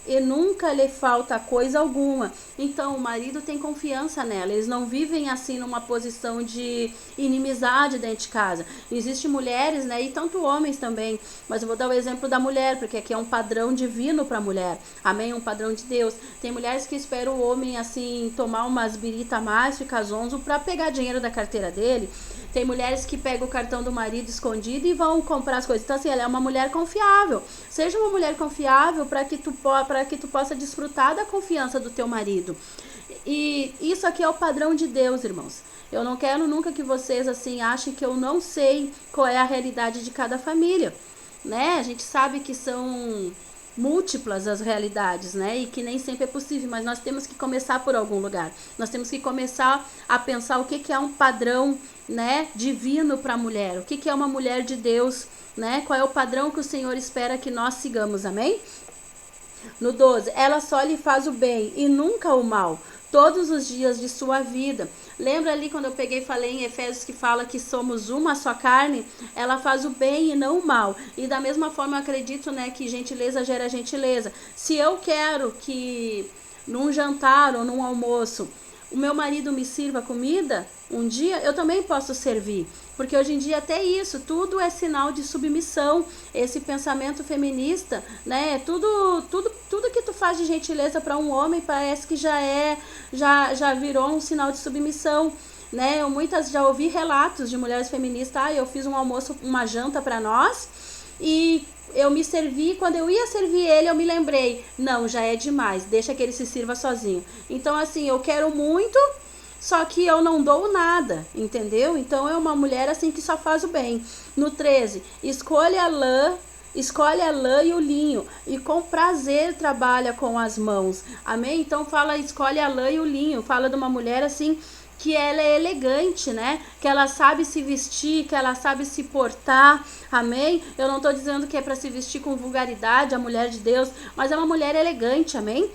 e nunca lhe falta coisa alguma. Então o marido tem confiança nela, eles não vivem assim numa posição de inimizade dentro de casa. Existem mulheres, né, e tanto homens também, mas eu vou dar o exemplo da mulher, porque aqui é um padrão divino para a mulher, amém? Um padrão de Deus. Tem mulheres que esperam o homem assim tomar umas birita mais, ficar zonzo para pegar dinheiro da carteira dele. Tem mulheres que pegam o cartão do marido escondido e vão comprar as coisas. Então assim, ela é uma mulher confiável. Seja uma mulher confiável para que tu possa desfrutar da confiança do teu marido. E isso aqui é o padrão de Deus, irmãos. Eu não quero nunca que vocês assim achem que eu não sei qual é a realidade de cada família, né? A gente sabe que são múltiplas as realidades, né? E que nem sempre é possível, mas nós temos que começar por algum lugar. Nós temos que começar a pensar o que é um padrão, né, divino para a mulher. O que é uma mulher de Deus, né? Qual é o padrão que o Senhor espera que nós sigamos, amém? No 12, ela só lhe faz o bem e nunca o mal, todos os dias de sua vida. Lembra ali quando eu peguei e falei em Efésios que fala que somos uma só carne? Ela faz o bem e não o mal. E da mesma forma eu acredito, né, que gentileza gera gentileza. Se eu quero que num jantar ou num almoço o meu marido me sirva comida, um dia eu também posso servir. Porque hoje em dia até isso, tudo é sinal de submissão. Esse pensamento feminista, né? Tudo que tu faz de gentileza para um homem parece que já virou um sinal de submissão, né? Eu já ouvi relatos de mulheres feministas, eu fiz um almoço, uma janta para nós e eu me servi, quando eu ia servir ele, eu me lembrei, não, já é demais, deixa que ele se sirva sozinho. Então assim, eu quero muito, só que eu não dou nada, entendeu? Então é uma mulher assim que só faz o bem. No 13, escolhe a lã e o linho, e com prazer trabalha com as mãos. Amém? Então fala, escolhe a lã e o linho. Fala de uma mulher assim que ela é elegante, né? Que ela sabe se vestir, que ela sabe se portar, amém? Eu não estou dizendo que é para se vestir com vulgaridade, a mulher de Deus, mas é uma mulher elegante, amém?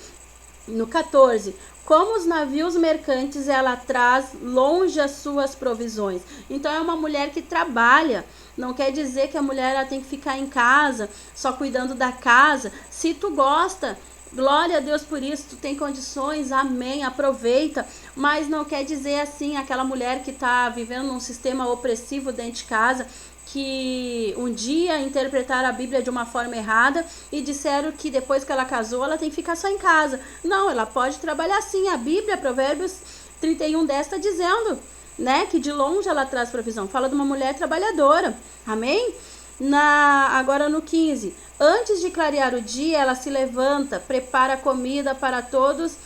No 14, como os navios mercantes, ela traz longe as suas provisões. Então é uma mulher que trabalha. Não quer dizer que a mulher ela tem que ficar em casa, só cuidando da casa. Se tu gosta, glória a Deus por isso, tu tem condições, amém, aproveita. Mas não quer dizer assim, aquela mulher que está vivendo num sistema opressivo dentro de casa, que um dia interpretaram a Bíblia de uma forma errada e disseram que depois que ela casou, ela tem que ficar só em casa. Não, ela pode trabalhar sim. A Bíblia, Provérbios 31:10 está dizendo, né? Que de longe ela traz provisão. Fala de uma mulher trabalhadora, amém? Agora no 15, antes de clarear o dia, ela se levanta, prepara comida para todos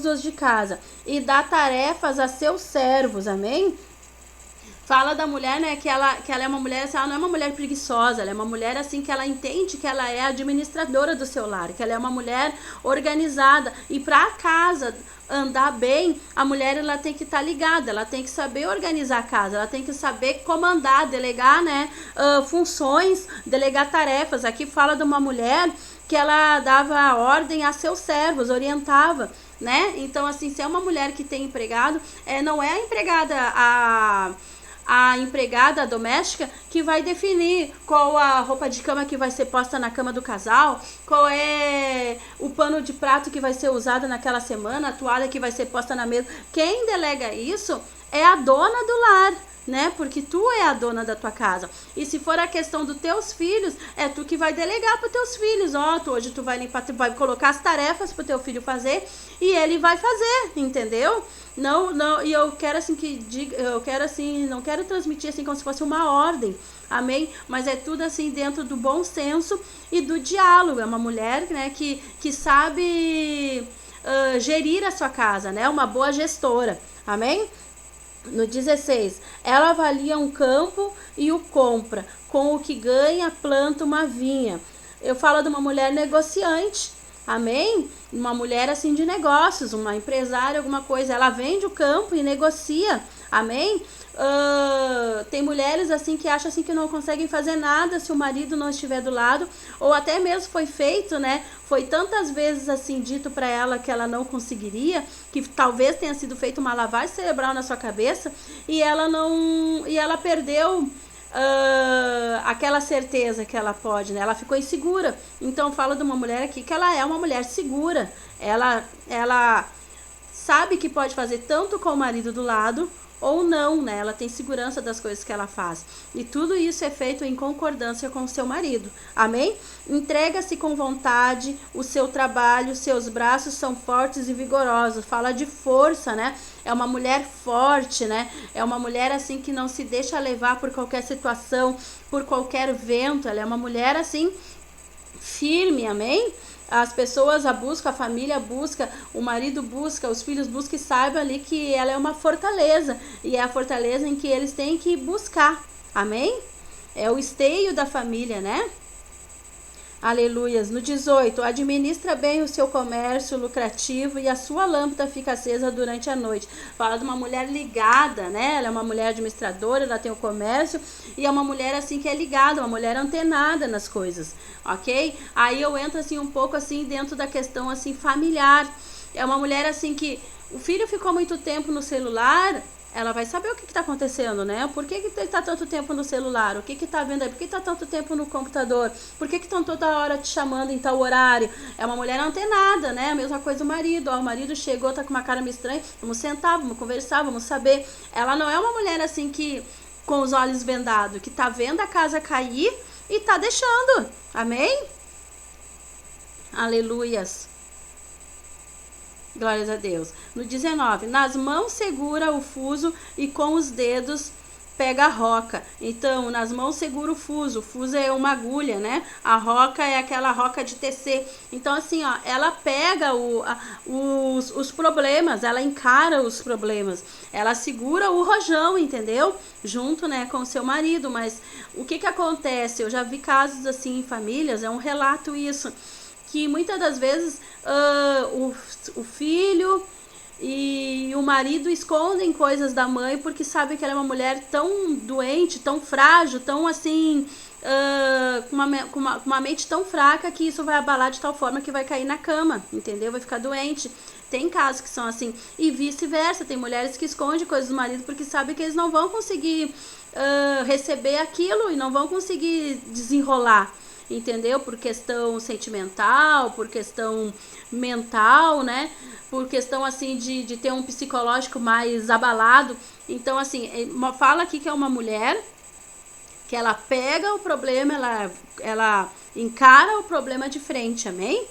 os de casa e dá tarefas a seus servos, amém? Fala da mulher, né, que ela é uma mulher, assim, ela não é uma mulher preguiçosa, ela é uma mulher, assim, que ela entende que ela é administradora do seu lar, que ela é uma mulher organizada, e para a casa andar bem, a mulher, ela tem que estar ligada, ela tem que saber organizar a casa, ela tem que saber comandar, delegar, né, funções, delegar tarefas. Aqui fala de uma mulher que ela dava ordem a seus servos, orientava, né? Então, assim, se é uma mulher que tem empregado, não é a empregada a empregada doméstica que vai definir qual a roupa de cama que vai ser posta na cama do casal, qual é o pano de prato que vai ser usado naquela semana, a toalha que vai ser posta na mesa. Quem delega isso é a dona do lar, né? Porque tu é a dona da tua casa. E se for a questão dos teus filhos, é tu que vai delegar para teus filhos. Hoje tu vai limpar, tu vai colocar as tarefas pro teu filho fazer e ele vai fazer, entendeu? Não, e eu quero assim que diga, eu quero assim, não quero transmitir assim como se fosse uma ordem. Amém? Mas é tudo assim dentro do bom senso e do diálogo. É uma mulher, né, que sabe gerir a sua casa, né? Uma boa gestora. Amém? No 16, ela avalia um campo e o compra. Com o que ganha, planta uma vinha. Eu falo de uma mulher negociante. Amém? Uma mulher assim de negócios, uma empresária, alguma coisa. Ela vende o campo e negocia. Amém? Tem mulheres assim que acham assim que não conseguem fazer nada se o marido não estiver do lado, ou até mesmo foi feito, né? Foi tantas vezes assim dito para ela que ela não conseguiria, que talvez tenha sido feita uma lavagem cerebral na sua cabeça e ela perdeu aquela certeza que ela pode, né? Ela ficou insegura. Então falo de uma mulher aqui que ela é uma mulher segura. Ela sabe que pode fazer tanto com o marido do lado ou não, né? Ela tem segurança das coisas que ela faz. E tudo isso é feito em concordância com o seu marido. Amém? Entrega-se com vontade, o seu trabalho, seus braços são fortes e vigorosos. Fala de força, né? É uma mulher forte, né? É uma mulher assim que não se deixa levar por qualquer situação, por qualquer vento. Ela é uma mulher assim firme, amém? As pessoas a buscam, a família busca, o marido busca, os filhos buscam e saibam ali que ela é uma fortaleza. E é a fortaleza em que eles têm que buscar. Amém? É o esteio da família, né? Aleluias. No 18, administra bem o seu comércio lucrativo e a sua lâmpada fica acesa durante a noite. Fala de uma mulher ligada, né? Ela é uma mulher administradora, ela tem o comércio e é uma mulher assim que é ligada, uma mulher antenada nas coisas, ok? Aí eu entro assim um pouco assim dentro da questão assim familiar. É uma mulher assim que o filho ficou muito tempo no celular, ela vai saber o que está acontecendo, né? Por que está tanto tempo no celular? O que está vendo aí? Por que está tanto tempo no computador? Por que estão toda hora te chamando em tal horário? É uma mulher antenada, né? A mesma coisa o marido. Ó, o marido chegou, tá com uma cara meio estranha. Vamos sentar, vamos conversar, vamos saber. Ela não é uma mulher assim que com os olhos vendados, que tá vendo a casa cair e tá deixando. Amém? Aleluias. Glórias a Deus. No 19, nas mãos segura o fuso e com os dedos pega a roca. Então, nas mãos segura o fuso. O fuso é uma agulha, né? A roca é aquela roca de tecer. Então, assim, ó, ela pega os problemas, ela encara os problemas. Ela segura o rojão, entendeu? Junto, né, com o seu marido. Mas o que acontece? Eu já vi casos assim em famílias, é um relato isso, que muitas das vezes o filho e o marido escondem coisas da mãe porque sabe que ela é uma mulher tão doente, tão frágil, tão assim, com uma mente tão fraca que isso vai abalar de tal forma que vai cair na cama, entendeu? Vai ficar doente. Tem casos que são assim. E vice-versa, tem mulheres que escondem coisas do marido porque sabem que eles não vão conseguir receber aquilo e não vão conseguir desenrolar. Entendeu? Por questão sentimental, por questão mental, né? Por questão, assim, de ter um psicológico mais abalado. Então, assim, fala aqui que é uma mulher que ela pega o problema, ela encara o problema de frente, amém?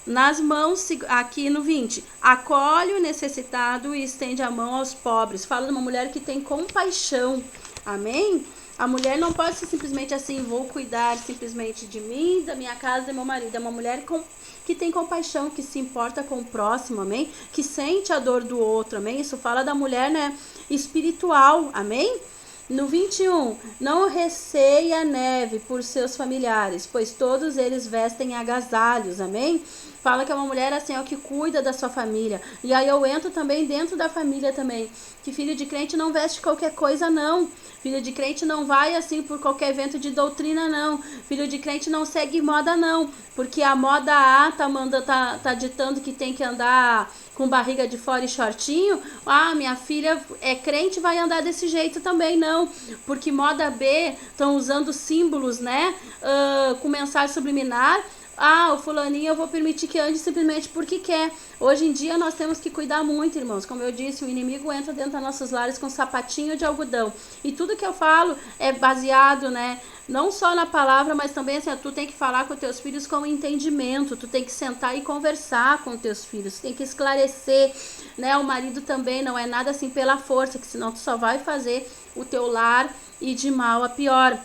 nas mãos, aqui no 20, acolhe o necessitado e estende a mão aos pobres. Fala de uma mulher que tem compaixão, amém? A mulher não pode ser simplesmente assim, vou cuidar simplesmente de mim, da minha casa, do meu marido. É uma mulher que tem compaixão, que se importa com o próximo, amém? Que sente a dor do outro, amém? Isso fala da mulher, né, espiritual, amém? No 21, não receia a neve por seus familiares, pois todos eles vestem agasalhos, amém? Fala que é uma mulher assim, ó, que cuida da sua família. E aí eu entro também dentro da família também, que filho de crente não veste qualquer coisa não. Filho de crente não vai assim por qualquer evento de doutrina não. Filho de crente não segue moda não, porque a moda A tá ditando que tem que andar com barriga de fora e shortinho. Ah, minha filha é crente, vai andar desse jeito também, não. Porque moda B estão usando símbolos, né? Com mensagem subliminar. Ah, o fulaninho eu vou permitir que ande simplesmente porque quer. Hoje em dia nós temos que cuidar muito, irmãos. Como eu disse, o inimigo entra dentro dos nossos lares com sapatinho de algodão. E tudo que eu falo é baseado, né? Não só na palavra, mas também assim, tu tem que falar com teus filhos com entendimento. Tu tem que sentar e conversar com teus filhos. Tu tem que esclarecer, né? O marido também não é nada assim pela força, que senão tu só vai fazer o teu lar ir de mal a pior.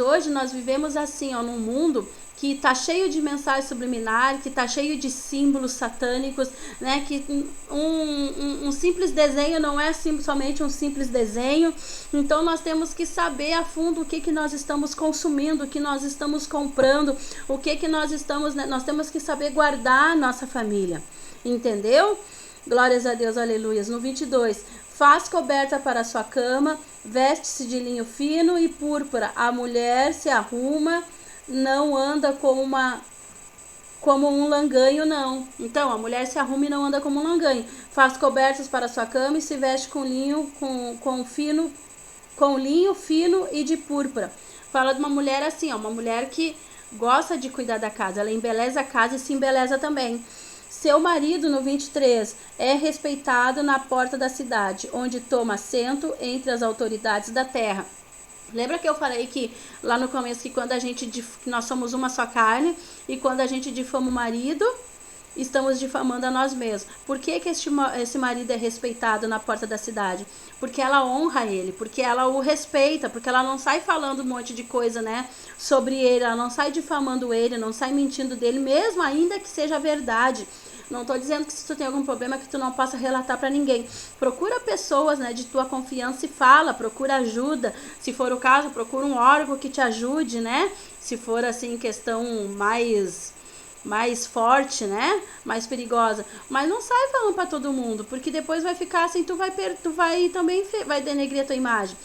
Hoje nós vivemos assim, ó, num mundo que tá cheio de mensagem subliminar, que tá cheio de símbolos satânicos, né? Que um simples desenho não é somente um simples desenho. Então nós temos que saber a fundo o que nós estamos consumindo, o que nós estamos comprando, o que nós estamos, né? Nós temos que saber guardar a nossa família, entendeu? Glórias a Deus, aleluias. No 22, faz coberta para a sua cama, veste-se de linho fino e púrpura. A mulher se arruma, não anda como um langanho, não. Então, a mulher se arruma e não anda como um langanho. Faz cobertas para a sua cama e se veste com linho, com linho fino e de púrpura. Fala de uma mulher assim, ó, uma mulher que gosta de cuidar da casa. Ela embeleza a casa e se embeleza também. Seu marido, no 23, é respeitado na porta da cidade, onde toma assento entre as autoridades da terra. Lembra que eu falei que lá no começo que quando nós somos uma só carne e quando a gente difama o marido, estamos difamando a nós mesmos. Por que esse marido é respeitado na porta da cidade? Porque ela honra ele, porque ela o respeita, porque ela não sai falando um monte de coisa, né, sobre ele, ela não sai difamando ele, não sai mentindo dele, mesmo ainda que seja verdade. Não tô dizendo que se tu tem algum problema que tu não possa relatar para ninguém. Procura pessoas, né, de tua confiança e fala, procura ajuda. Se for o caso, procura um órgão que te ajude, né? Se for assim questão mais forte, né? Mais perigosa. Mas não sai falando para todo mundo, porque depois vai ficar assim, tu vai também vai denegrir a tua imagem.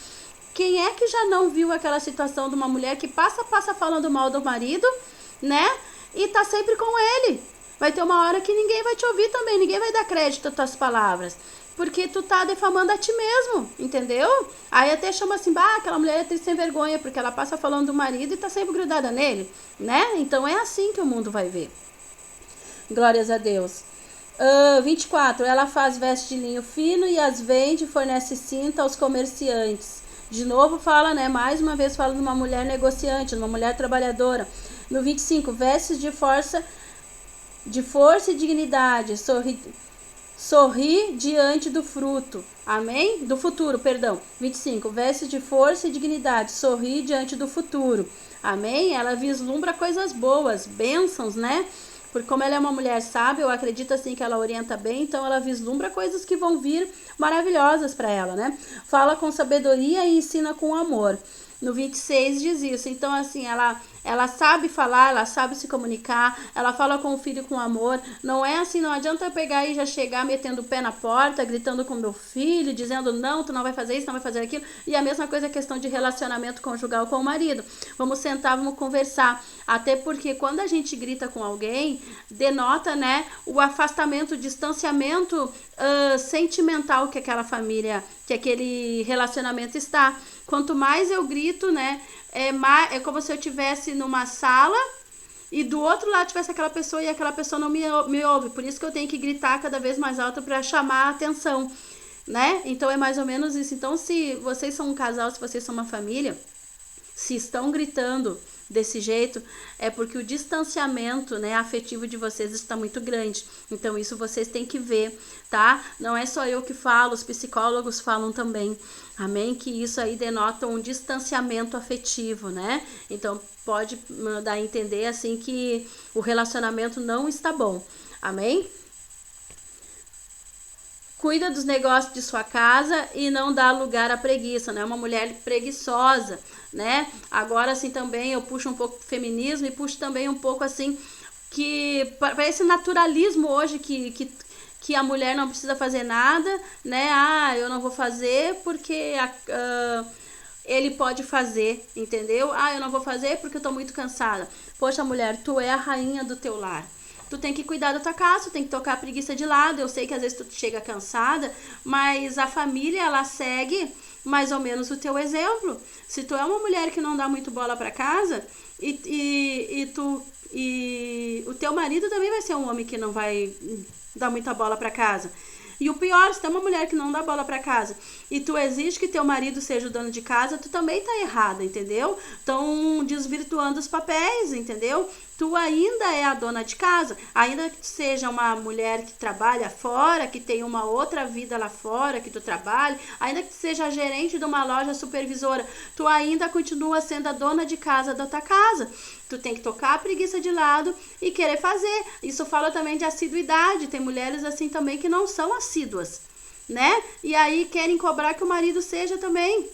Quem é que já não viu aquela situação de uma mulher que passa falando mal do marido, né? E tá sempre com ele. Vai ter uma hora que ninguém vai te ouvir também, ninguém vai dar crédito às tuas palavras. Porque tu tá defamando a ti mesmo, entendeu? Aí até chama assim, aquela mulher é triste sem vergonha, porque ela passa falando do marido e tá sempre grudada nele, né? Então é assim que o mundo vai ver. Glórias a Deus. 24, ela faz veste de linho fino e as vende, fornece cinta aos comerciantes. De novo fala, né? Mais uma vez fala de uma mulher negociante, de uma mulher trabalhadora. No 25, vestes de força e dignidade, sorri diante do fruto, amém? Do futuro, perdão. 25, veste de força e dignidade, sorri diante do futuro, amém? Ela vislumbra coisas boas, bênçãos, né? Porque como ela é uma mulher sábia, eu acredito assim que ela orienta bem, então ela vislumbra coisas que vão vir maravilhosas para ela, né? Fala com sabedoria e ensina com amor. No 26 diz isso, então assim, ela sabe falar, ela sabe se comunicar, ela fala com o filho com amor, não é assim, não adianta eu pegar e já chegar metendo o pé na porta, gritando com meu filho, dizendo não, tu não vai fazer isso, não vai fazer aquilo, e a mesma coisa é questão de relacionamento conjugal com o marido. Vamos sentar, vamos conversar, até porque quando a gente grita com alguém, denota, né, o afastamento, o distanciamento sentimental que aquela família, que aquele relacionamento está. Quanto mais eu grito, né, é como se eu estivesse numa sala e do outro lado tivesse aquela pessoa e aquela pessoa não me ouve. Por isso que eu tenho que gritar cada vez mais alto para chamar a atenção, né? Então é mais ou menos isso. Então se vocês são um casal, se vocês são uma família, se estão gritando, desse jeito, é porque o distanciamento, né, afetivo de vocês está muito grande. Então isso vocês têm que ver, tá? Não é só eu que falo, os psicólogos falam também, amém? Que isso aí denota um distanciamento afetivo, né? Então pode dar a entender assim que o relacionamento não está bom, amém? Cuida dos negócios de sua casa e não dá lugar à preguiça, né? Uma mulher preguiçosa, né? Agora, assim, também eu puxo um pouco pro feminismo e puxo também um pouco, assim, que para esse naturalismo hoje que a mulher não precisa fazer nada, né? Ah, eu não vou fazer porque ele pode fazer, entendeu? Ah, eu não vou fazer porque eu tô muito cansada. Poxa, mulher, tu é a rainha do teu lar. Tu tem que cuidar da tua casa, tu tem que tocar a preguiça de lado. Eu sei que às vezes tu chega cansada, mas a família, ela segue mais ou menos o teu exemplo. Se tu é uma mulher que não dá muito bola pra casa, e o teu marido também vai ser um homem que não vai dar muita bola pra casa. E o pior, se tu é uma mulher que não dá bola pra casa e tu exige que teu marido seja o dono de casa, tu também tá errada, entendeu? Estão desvirtuando os papéis, entendeu? Tu ainda é a dona de casa, ainda que tu seja uma mulher que trabalha fora, que tem uma outra vida lá fora, que tu trabalhe, ainda que tu seja gerente de uma loja supervisora, tu ainda continua sendo a dona de casa da tua casa. Tu tem que tocar a preguiça de lado e querer fazer. Isso fala também de assiduidade. Tem mulheres assim também que não são assíduas, né? E aí querem cobrar que o marido seja também.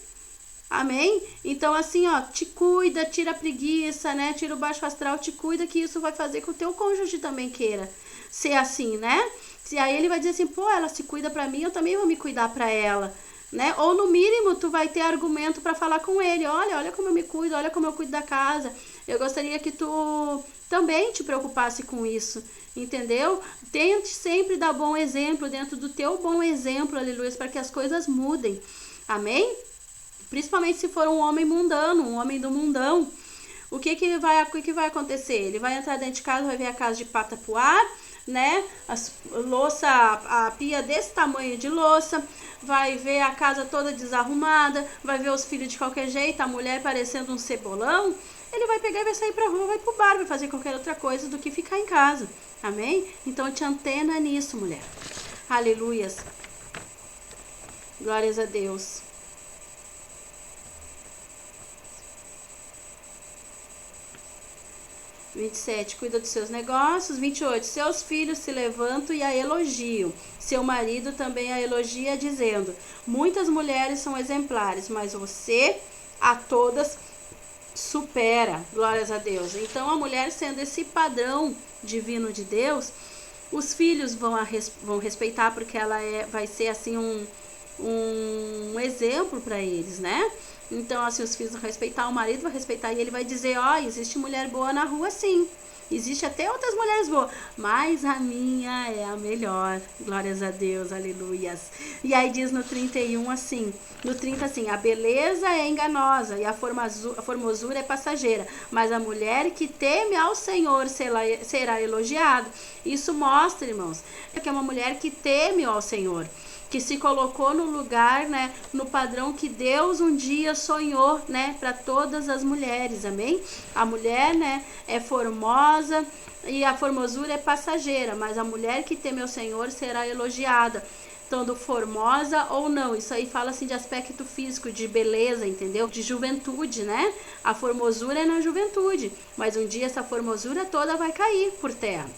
Amém? Então assim, ó, te cuida, tira a preguiça, né? Tira o baixo astral, te cuida, que isso vai fazer com que o teu cônjuge também queira ser assim, né? Se aí ele vai dizer assim, pô, ela se cuida pra mim, eu também vou me cuidar pra ela, né? Ou no mínimo tu vai ter argumento pra falar com ele, olha como eu me cuido, olha como eu cuido da casa. Eu gostaria que tu também te preocupasse com isso, entendeu? Tente sempre dar bom exemplo dentro do teu bom exemplo, aleluia, para que as coisas mudem, amém? Principalmente se for um homem mundano, um homem do mundão. O que vai acontecer? Ele vai entrar dentro de casa, vai ver a casa de pata pro ar, né? A pia desse tamanho de louça, vai ver a casa toda desarrumada, vai ver os filhos de qualquer jeito, a mulher parecendo um cebolão. Ele vai pegar e vai sair pra rua, vai pro bar, vai fazer qualquer outra coisa do que ficar em casa. Amém? Então te antena nisso, mulher. Aleluias. Glórias a Deus. 27, cuida dos seus negócios. 28, seus filhos se levantam e a elogiam. Seu marido também a elogia, dizendo: muitas mulheres são exemplares, mas você a todas supera. Glórias a Deus. Então a mulher, sendo esse padrão divino de Deus, os filhos vão respeitar, porque ela vai ser assim um exemplo para eles, né? Então, assim, os filhos vão respeitar, o marido vai respeitar, e ele vai dizer, ó, existe mulher boa na rua, sim. Existe até outras mulheres boas, mas a minha é a melhor. Glórias a Deus, aleluias. E aí diz no 31 assim, no 30 assim, a beleza é enganosa e a formosura é passageira, mas a mulher que teme ao Senhor será elogiada. Isso mostra, irmãos, que é uma mulher que teme ao Senhor, que se colocou no lugar, né, no padrão que Deus um dia sonhou, né, para todas as mulheres, amém? A mulher, né, é formosa e a formosura é passageira, mas a mulher que teme ao Senhor será elogiada, tanto formosa ou não. Isso aí fala assim de aspecto físico, de beleza, entendeu? De juventude, né? A formosura é na juventude, mas um dia essa formosura toda vai cair por terra.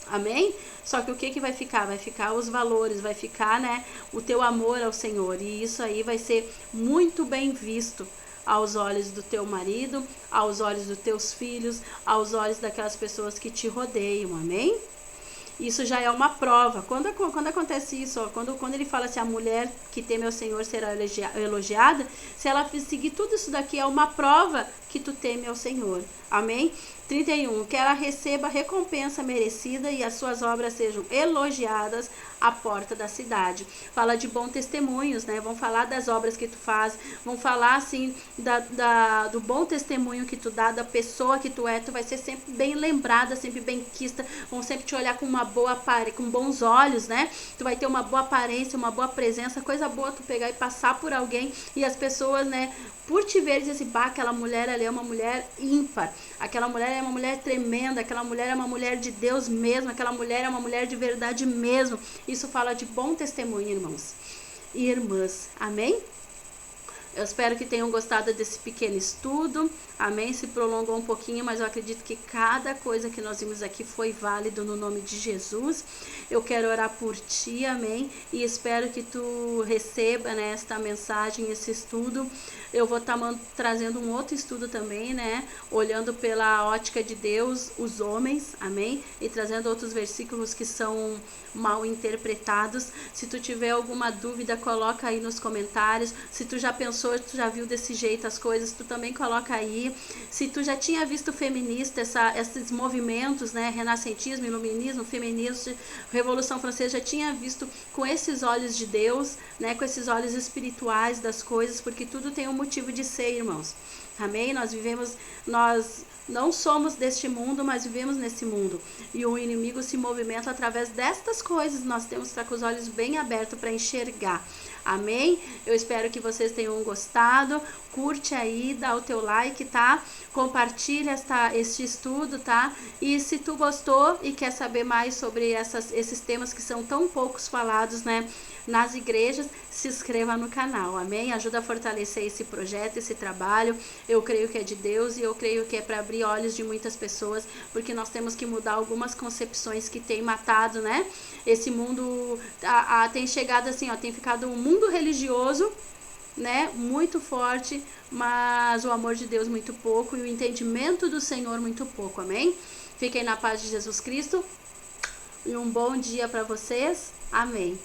Amém? Só que o que vai ficar? Vai ficar os valores, vai ficar, né, o teu amor ao Senhor. E isso aí vai ser muito bem visto aos olhos do teu marido, aos olhos dos teus filhos, aos olhos daquelas pessoas que te rodeiam. Amém? Isso já é uma prova. Quando acontece isso, ó, quando ele fala assim, a mulher que teme ao Senhor será elogiada, se ela seguir tudo isso daqui, é uma prova que tu teme ao Senhor. Amém? 31, que ela receba a recompensa merecida e as suas obras sejam elogiadas a porta da cidade. Fala de bons testemunhos, né? Vão falar das obras que tu faz, vão falar assim do bom testemunho que tu dá, da pessoa que tu é. Tu vai ser sempre bem lembrada, sempre bem quista, vão sempre te olhar com com bons olhos, né? Tu vai ter uma boa aparência, uma boa presença, coisa boa tu pegar e passar por alguém e as pessoas, né, por te ver, dizer assim, aquela mulher ali é uma mulher ímpar, aquela mulher é uma mulher tremenda, aquela mulher é uma mulher de Deus mesmo, aquela mulher é uma mulher de verdade mesmo. Isso fala de bom testemunho, irmãos e irmãs. Amém? Eu espero que tenham gostado desse pequeno estudo. Amém? Se prolongou um pouquinho, mas eu acredito que cada coisa que nós vimos aqui foi válido no nome de Jesus. Eu quero orar por ti, amém? E espero que tu receba, né, esta mensagem, esse estudo. Eu vou estar trazendo um outro estudo também, né? Olhando pela ótica de Deus, os homens, amém? E trazendo outros versículos que são mal interpretados. Se tu tiver alguma dúvida, coloca aí nos comentários. Se tu já pensou, tu já viu desse jeito as coisas, tu também coloca aí. Se tu já tinha visto feminista, esses movimentos, né, renascentismo, iluminismo, feminismo, Revolução Francesa, já tinha visto com esses olhos de Deus, né, com esses olhos espirituais das coisas, porque tudo tem um motivo de ser, irmãos. Amém? Nós não somos deste mundo, mas vivemos nesse mundo. E o inimigo se movimenta através destas coisas. Nós temos que estar com os olhos bem abertos para enxergar. Amém? Eu espero que vocês tenham gostado. Curte aí, dá o teu like, tá? Compartilha este estudo, tá? E se tu gostou e quer saber mais sobre esses temas que são tão poucos falados, né, nas igrejas, se inscreva no canal, amém? Ajuda a fortalecer esse projeto, esse trabalho. Eu creio que é de Deus e eu creio que é para abrir olhos de muitas pessoas, porque nós temos que mudar algumas concepções que tem matado, né? Esse mundo tem chegado assim, ó, tem ficado um mundo religioso, né, muito forte, mas o amor de Deus muito pouco e o entendimento do Senhor muito pouco, amém? Fiquem na paz de Jesus Cristo e um bom dia para vocês, amém.